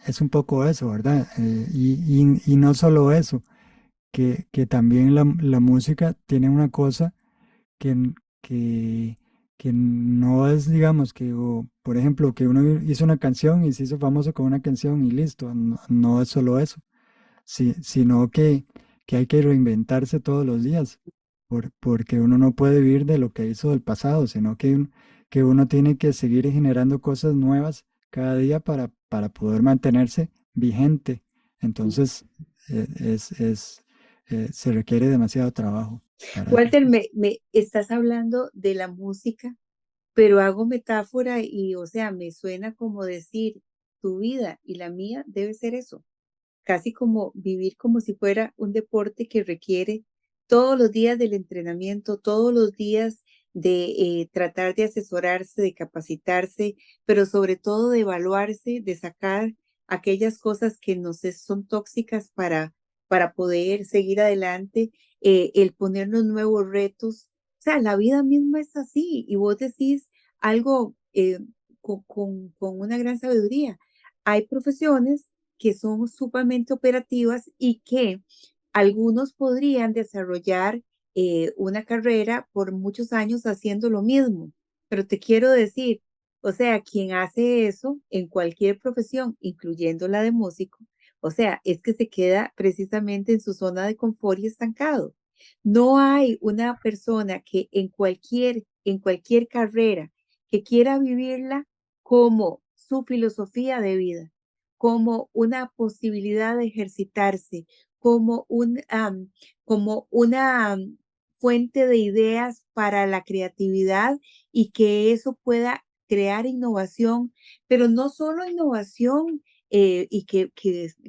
es un poco eso, ¿verdad? Y no solo eso, que también la música tiene una cosa que, que, que no es, digamos, por ejemplo, que uno hizo una canción y se hizo famoso con una canción y listo, no, no es solo eso, sino que hay que reinventarse todos los días, porque uno no puede vivir de lo que hizo del pasado, sino que uno tiene que seguir generando cosas nuevas cada día para poder mantenerse vigente. ujú. Entonces, se requiere demasiado trabajo para... Walter, me estás hablando de la música, pero hago metáfora y, o sea, me suena como decir, tu vida y la mía debe ser eso, casi como vivir como si fuera un deporte que requiere todos los días del entrenamiento, todos los días de tratar de asesorarse, de capacitarse, pero sobre todo de evaluarse, de sacar aquellas cosas que son tóxicas para poder seguir adelante, el ponernos nuevos retos. O sea, la vida misma es así y vos decís algo con una gran sabiduría. Hay profesiones que son sumamente operativas y que algunos podrían desarrollar una carrera por muchos años haciendo lo mismo. Pero te quiero decir, o sea, quien hace eso en cualquier profesión, incluyendo la de músico, o sea, es que se queda precisamente en su zona de confort y estancado. No hay una persona que en cualquier carrera que quiera vivirla como su filosofía de vida, como una posibilidad de ejercitarse, como como una fuente de ideas para la creatividad y que eso pueda crear innovación, pero no solo innovación y que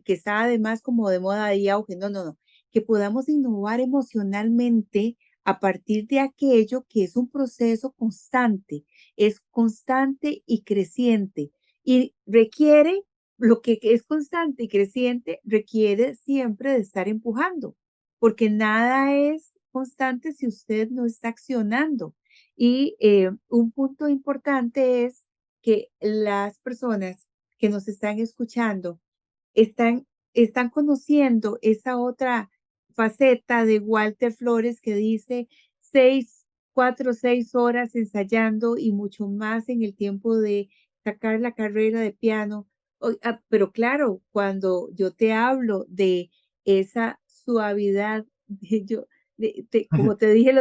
está además como de moda y auge, no, no, no, que podamos innovar emocionalmente a partir de aquello que es un proceso constante, es constante y creciente y requiere lo que es constante y creciente requiere siempre de estar empujando, porque nada es constante si usted no está accionando. Y un punto importante es que las personas que nos están escuchando están, están conociendo esa otra faceta de Walter Flores que dice 4 o 6 horas ensayando y mucho más en el tiempo de sacar la carrera de piano. Pero claro, cuando yo te hablo de esa suavidad, de yo, como te dije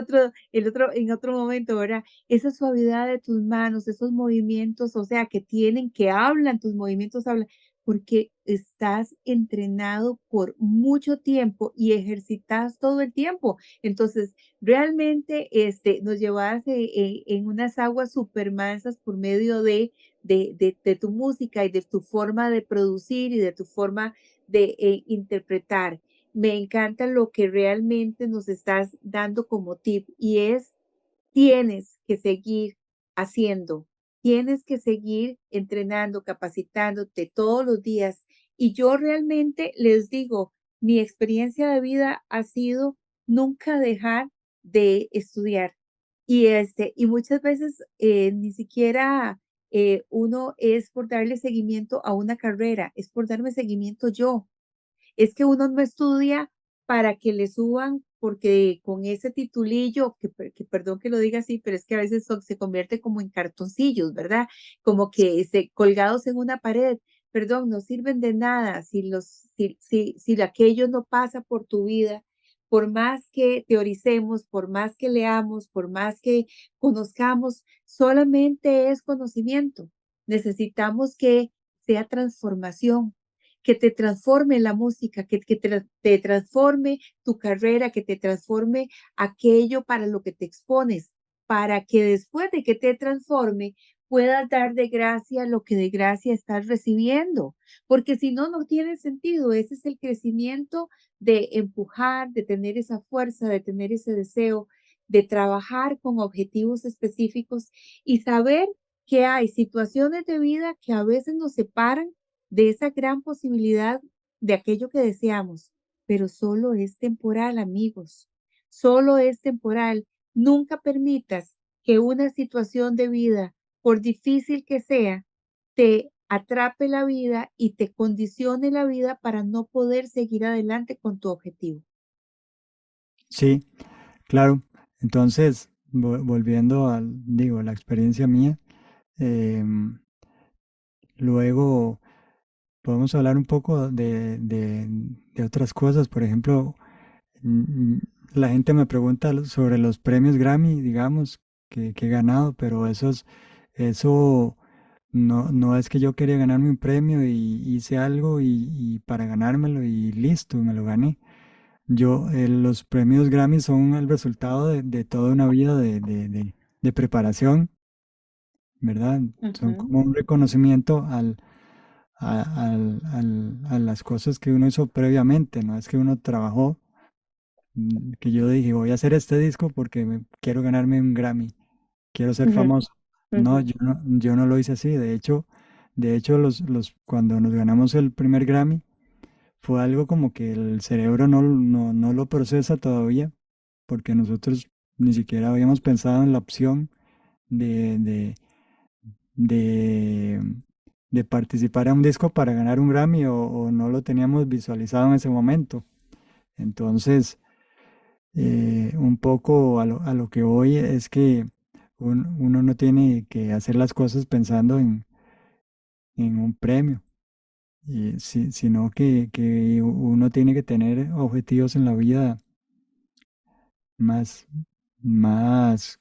en otro momento, ¿verdad? Esa suavidad de tus manos, esos movimientos, o sea, que hablan, tus movimientos hablan porque estás entrenado por mucho tiempo y ejercitas todo el tiempo. Entonces, realmente, nos llevas, en unas aguas supermansas por medio de tu música y de tu forma de producir y de tu forma de, interpretar. Me encanta lo que realmente nos estás dando como tip y es tienes que seguir haciendo, tienes que seguir entrenando, capacitándote todos los días. Y yo realmente les digo, mi experiencia de vida ha sido nunca dejar de estudiar. Y muchas veces ni siquiera uno es por darle seguimiento a una carrera, es por darme seguimiento yo. Es que uno no estudia para que le suban, porque con ese titulillo, que perdón que lo diga así, pero es que a veces se convierte como en cartoncillos, ¿verdad? Como que colgados en una pared. Perdón, no sirven de nada si aquello no pasa por tu vida, por más que teoricemos, por más que leamos, por más que conozcamos, solamente es conocimiento. Necesitamos que sea transformación, que te transforme la música, te transforme tu carrera, que te transforme aquello para lo que te expones, para que después de que te transforme puedas dar de gracia lo que de gracia estás recibiendo, porque si no, no tiene sentido. Ese es el crecimiento de empujar, de tener esa fuerza, de tener ese deseo, de trabajar con objetivos específicos y saber que hay situaciones de vida que a veces nos separan de esa gran posibilidad de aquello que deseamos, pero solo es temporal, amigos, solo es temporal. Nunca permitas que una situación de vida, por difícil que sea, te atrape la vida y te condicione la vida para no poder seguir adelante con tu objetivo. Sí, claro. Entonces, volviendo digo, la experiencia mía, em, luego podemos hablar un poco de otras cosas. Por ejemplo, mm, la gente me pregunta sobre los premios Grammy, digamos, que he ganado, pero eso no es que yo quería ganarme un premio y hice algo y para ganármelo y listo, me lo gané. Los premios Grammy son el resultado de toda una vida de preparación, ¿verdad? Son Ujú, como un reconocimiento a las cosas que uno hizo previamente, no es que uno trabajó, que yo dije, voy a hacer este disco porque quiero ganarme un Grammy, quiero ser ujú, famoso. No, ujú, yo no lo hice así, de hecho cuando nos ganamos el primer Grammy, fue algo como que el cerebro no lo procesa todavía, porque nosotros ni siquiera habíamos pensado en la opción de, de, de, de participar a un disco para ganar un Grammy o no lo teníamos visualizado en ese momento. Entonces, un poco a lo que voy es que uno no tiene que hacer las cosas pensando en un premio, sino que uno tiene que tener objetivos en la vida más, más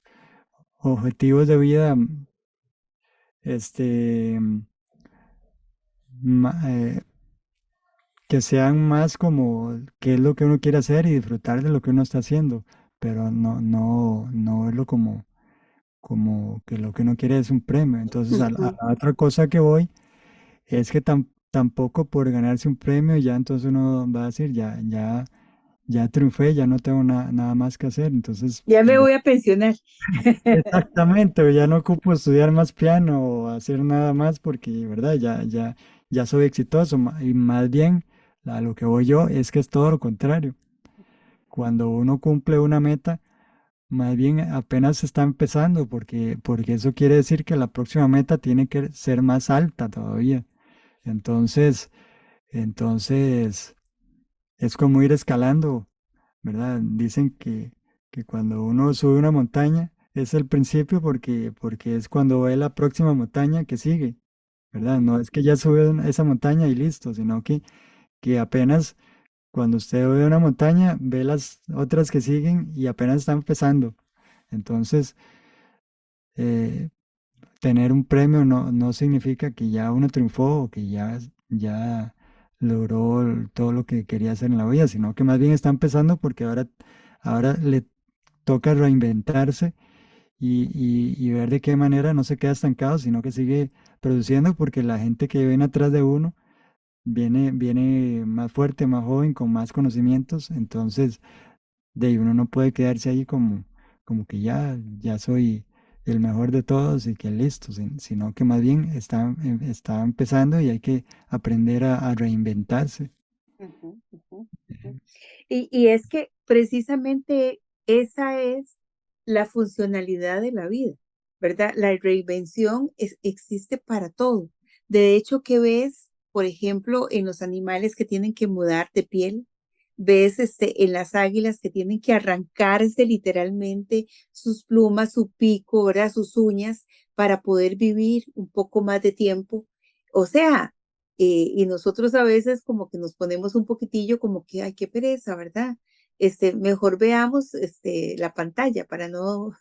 objetivos de vida, este, ma- eh, que sean más como qué es lo que uno quiere hacer y disfrutar de lo que uno está haciendo, pero no verlo como que lo que uno quiere es un premio. Entonces, ujú. la otra cosa que voy es que tampoco por ganarse un premio ya entonces uno va a decir, ya triunfé, ya no tengo nada más que hacer. Entonces, Ya me voy a pensionar. exactamente, ya no ocupo estudiar más piano o hacer nada más porque, ¿verdad? Ya soy exitoso. Y más bien, a lo que voy yo es que es todo lo contrario. Cuando uno cumple una meta, más bien apenas está empezando porque eso quiere decir que la próxima meta tiene que ser más alta todavía. Entonces, es como ir escalando, ¿verdad? Dicen que cuando uno sube una montaña es el principio porque es cuando ve la próxima montaña que sigue, ¿verdad? Ujú, No es que ya sube esa montaña y listo, sino que apenas cuando usted ve una montaña, ve las otras que siguen y apenas está empezando. Entonces, eh, tener un premio no significa que ya uno triunfó o que ya ya logró todo lo que quería hacer en la vida, sino que más bien está empezando porque ahora le toca reinventarse y ver de qué manera no se queda estancado, sino que sigue produciendo porque la gente que viene atrás de uno viene más fuerte, más joven, con más conocimientos, entonces de ahí uno no puede quedarse ahí como que ya soy el mejor de todos y que listo, sino que más bien está empezando y hay que aprender a reinventarse. Ujú, ujú, ujú. Y es que precisamente esa es la funcionalidad de la vida, ¿verdad? La reinvención existe para todo. De hecho, ¿qué ves, por ejemplo, en los animales que tienen que mudar de piel? Ves en las águilas que tienen que arrancarse literalmente sus plumas, su pico, ¿verdad? Sus uñas para poder vivir un poco más de tiempo. O sea, y nosotros a veces como que nos ponemos un poquitillo como que, ay, qué pereza, ¿verdad? Mejor veamos la pantalla para no,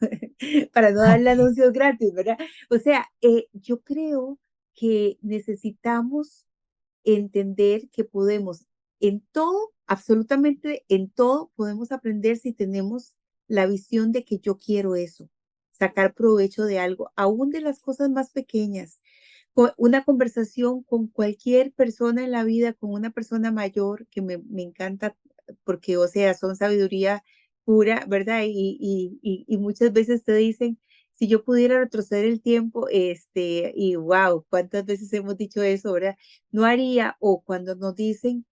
para no darle anuncios gratis, ¿verdad? O sea, yo creo que necesitamos entender que podemos en todo, absolutamente en todo, podemos aprender si tenemos la visión de que yo quiero eso, sacar provecho de algo, aún de las cosas más pequeñas. Una conversación con cualquier persona en la vida, con una persona mayor, que me encanta, porque, o sea, son sabiduría pura, ¿verdad? Y muchas veces te dicen, si yo pudiera retroceder el tiempo, y wow, cuántas veces hemos dicho eso, ¿verdad? No haría, o cuando nos dicen,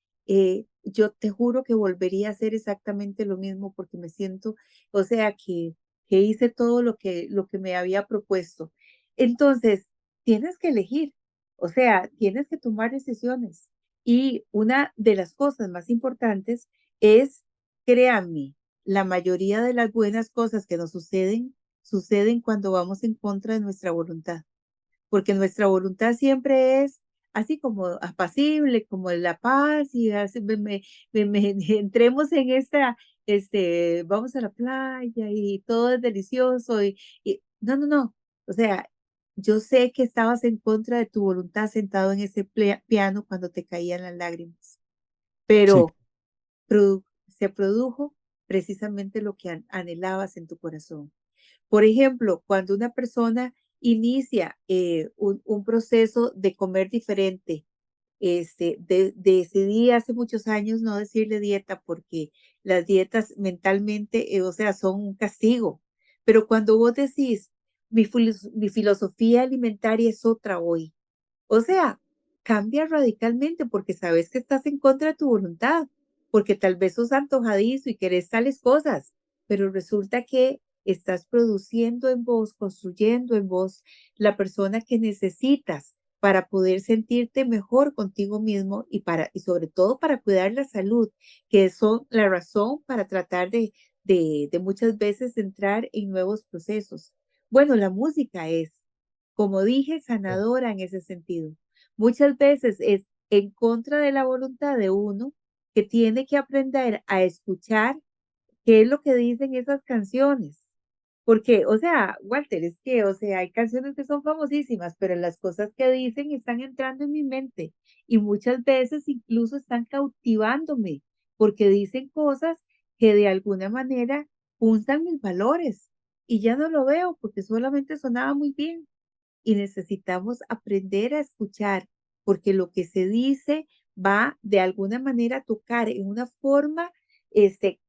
yo te juro que volvería a hacer exactamente lo mismo porque me siento, o sea, que hice todo lo que me había propuesto. Entonces, tienes que elegir, o sea, tienes que tomar decisiones. Y una de las cosas más importantes es, créanme, la mayoría de las buenas cosas que nos suceden cuando vamos en contra de nuestra voluntad, porque nuestra voluntad siempre es así como apacible, como la paz y así entremos en esta, vamos a la playa y todo es delicioso y no, no, no. O sea, yo sé que estabas en contra de tu voluntad sentado en ese piano cuando te caían las lágrimas, Sí, pero se produjo precisamente lo que anhelabas en tu corazón. Por ejemplo, cuando una persona inicia un proceso de comer diferente, decidí hace muchos años no decirle dieta porque las dietas mentalmente, o sea, son un castigo. Pero cuando vos decís, mi filosofía alimentaria es otra hoy, o sea, cambia radicalmente porque sabes que estás en contra de tu voluntad, porque tal vez sos antojadizo y querés tales cosas, pero resulta que estás produciendo en vos, construyendo en vos la persona que necesitas para poder sentirte mejor contigo mismo y sobre todo para cuidar la salud, que son la razón para tratar de muchas veces entrar en nuevos procesos. Bueno, la música es, como dije, sanadora en ese sentido. Muchas veces es en contra de la voluntad de uno que tiene que aprender a escuchar qué es lo que dicen esas canciones. Porque, o sea, Walter, es que, o sea, hay canciones que son famosísimas, pero las cosas que dicen están entrando en mi mente y muchas veces incluso están cautivándome porque dicen cosas que de alguna manera punzan mis valores y ya no lo veo porque solamente sonaba muy bien y necesitamos aprender a escuchar, porque lo que se dice va de alguna manera a tocar en una forma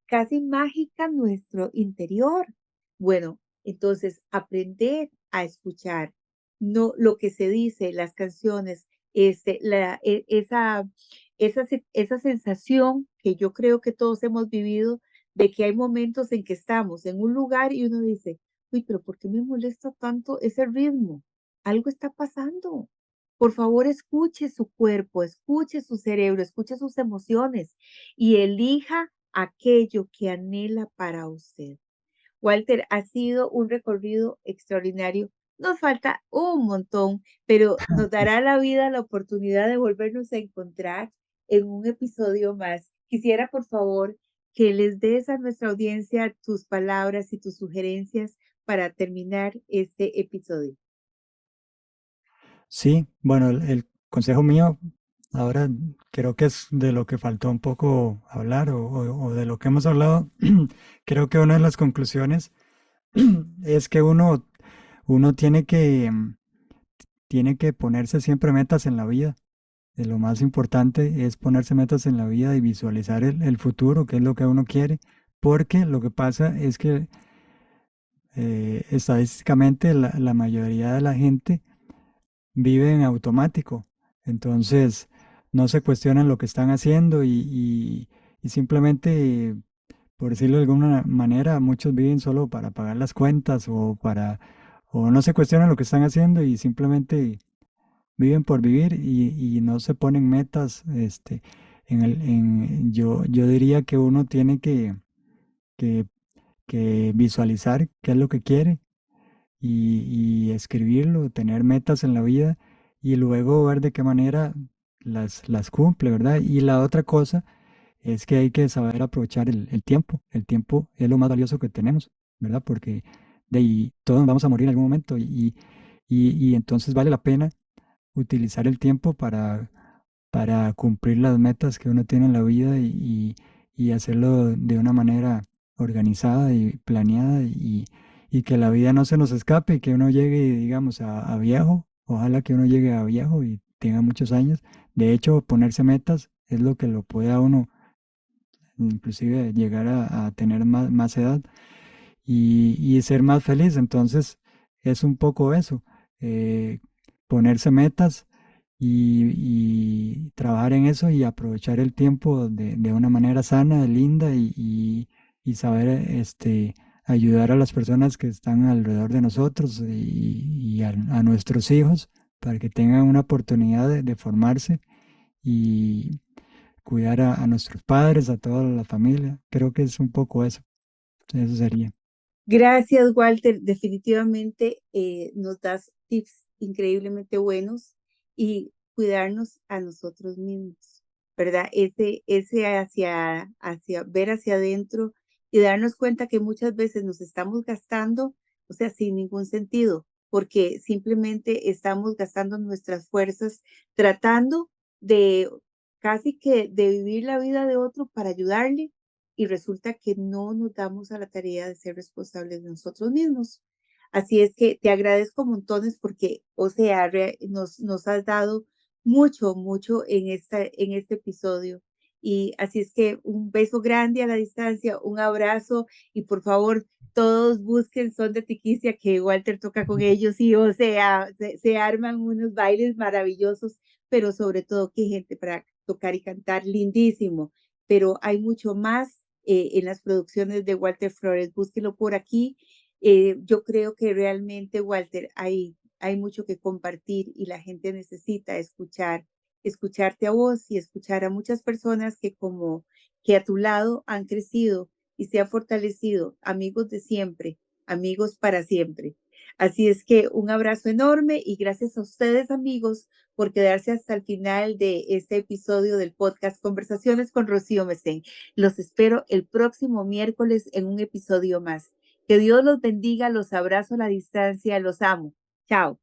casi mágica nuestro interior. Bueno, entonces aprender a escuchar, no lo que se dice, las canciones, esa sensación que yo creo que todos hemos vivido de que hay momentos en que estamos en un lugar y uno dice, uy, pero ¿por qué me molesta tanto ese ritmo? Algo está pasando. Por favor, escuche su cuerpo, escuche su cerebro, escuche sus emociones y elija aquello que anhela para usted. Walter, ha sido un recorrido extraordinario. Nos falta un montón, pero nos dará la vida la oportunidad de volvernos a encontrar en un episodio más. Quisiera, por favor, que les des a nuestra audiencia tus palabras y tus sugerencias para terminar este episodio. sí, bueno, el consejo mío ahora creo que es de lo que faltó un poco hablar o de lo que hemos hablado. Creo que una de las conclusiones es que uno tiene que ponerse siempre metas en la vida. Lo más importante es ponerse metas en la vida y visualizar el futuro, que es lo que uno quiere, porque lo que pasa es que estadísticamente la mayoría de la gente vive en automático, entonces no se cuestionan lo que están haciendo y simplemente, por decirlo de alguna manera, muchos viven solo para pagar las cuentas o no se cuestionan lo que están haciendo y simplemente viven por vivir y no se ponen metas, yo diría que uno tiene que, que visualizar qué es lo que quiere y escribirlo, tener metas en la vida y luego ver de qué manera las cumple, ¿verdad? Y la otra cosa es que hay que saber aprovechar el tiempo. El tiempo es lo más valioso que tenemos, ¿verdad? Porque de ahí todos nos vamos a morir en algún momento y entonces vale la pena utilizar el tiempo para cumplir las metas que uno tiene en la vida y hacerlo de una manera organizada y planeada y que la vida no se nos escape y que uno llegue, digamos, a viejo. Ojalá que uno llegue a viejo y tenga muchos años. De hecho, ponerse metas es lo que lo puede a uno inclusive llegar a tener más edad y ser más feliz. Entonces, es un poco eso, eh, ponerse metas y trabajar en eso y aprovechar el tiempo de una manera sana, linda y saber ayudar a las personas que están alrededor de nosotros y a nuestros hijos para que tengan una oportunidad de formarse y cuidar a nuestros padres, a toda la familia. Creo que es un poco eso. Eso sería. Gracias, Walter. Definitivamente nos das tips increíblemente buenos y cuidarnos a nosotros mismos, ¿verdad? Ese hacia ver hacia adentro y darnos cuenta que muchas veces nos estamos gastando, o sea, sin ningún sentido, porque simplemente estamos gastando nuestras fuerzas tratando de casi que de vivir la vida de otro para ayudarle y resulta que no nos damos a la tarea de ser responsables de nosotros mismos. Así es que te agradezco montones porque, o sea, nos has dado mucho, mucho en este episodio. Y así es que un beso grande a la distancia, un abrazo y por favor, todos busquen Son de Tiquicia que Walter toca con ellos y, o sea, se arman unos bailes maravillosos, pero sobre todo qué gente para tocar y cantar lindísimo. Pero hay mucho más en las producciones de Walter Flores. Búsquelo por aquí. Yo creo que realmente, Walter, hay mucho que compartir y la gente necesita escucharte a vos y escuchar a muchas personas que a tu lado han crecido y se han fortalecido, amigos de siempre, amigos para siempre. Así es que un abrazo enorme y gracias a ustedes, amigos, por quedarse hasta el final de este episodio del podcast Conversaciones con Rocío Mesén. Los espero el próximo miércoles en un episodio más. Que Dios los bendiga, los abrazo a la distancia, los amo. Chao.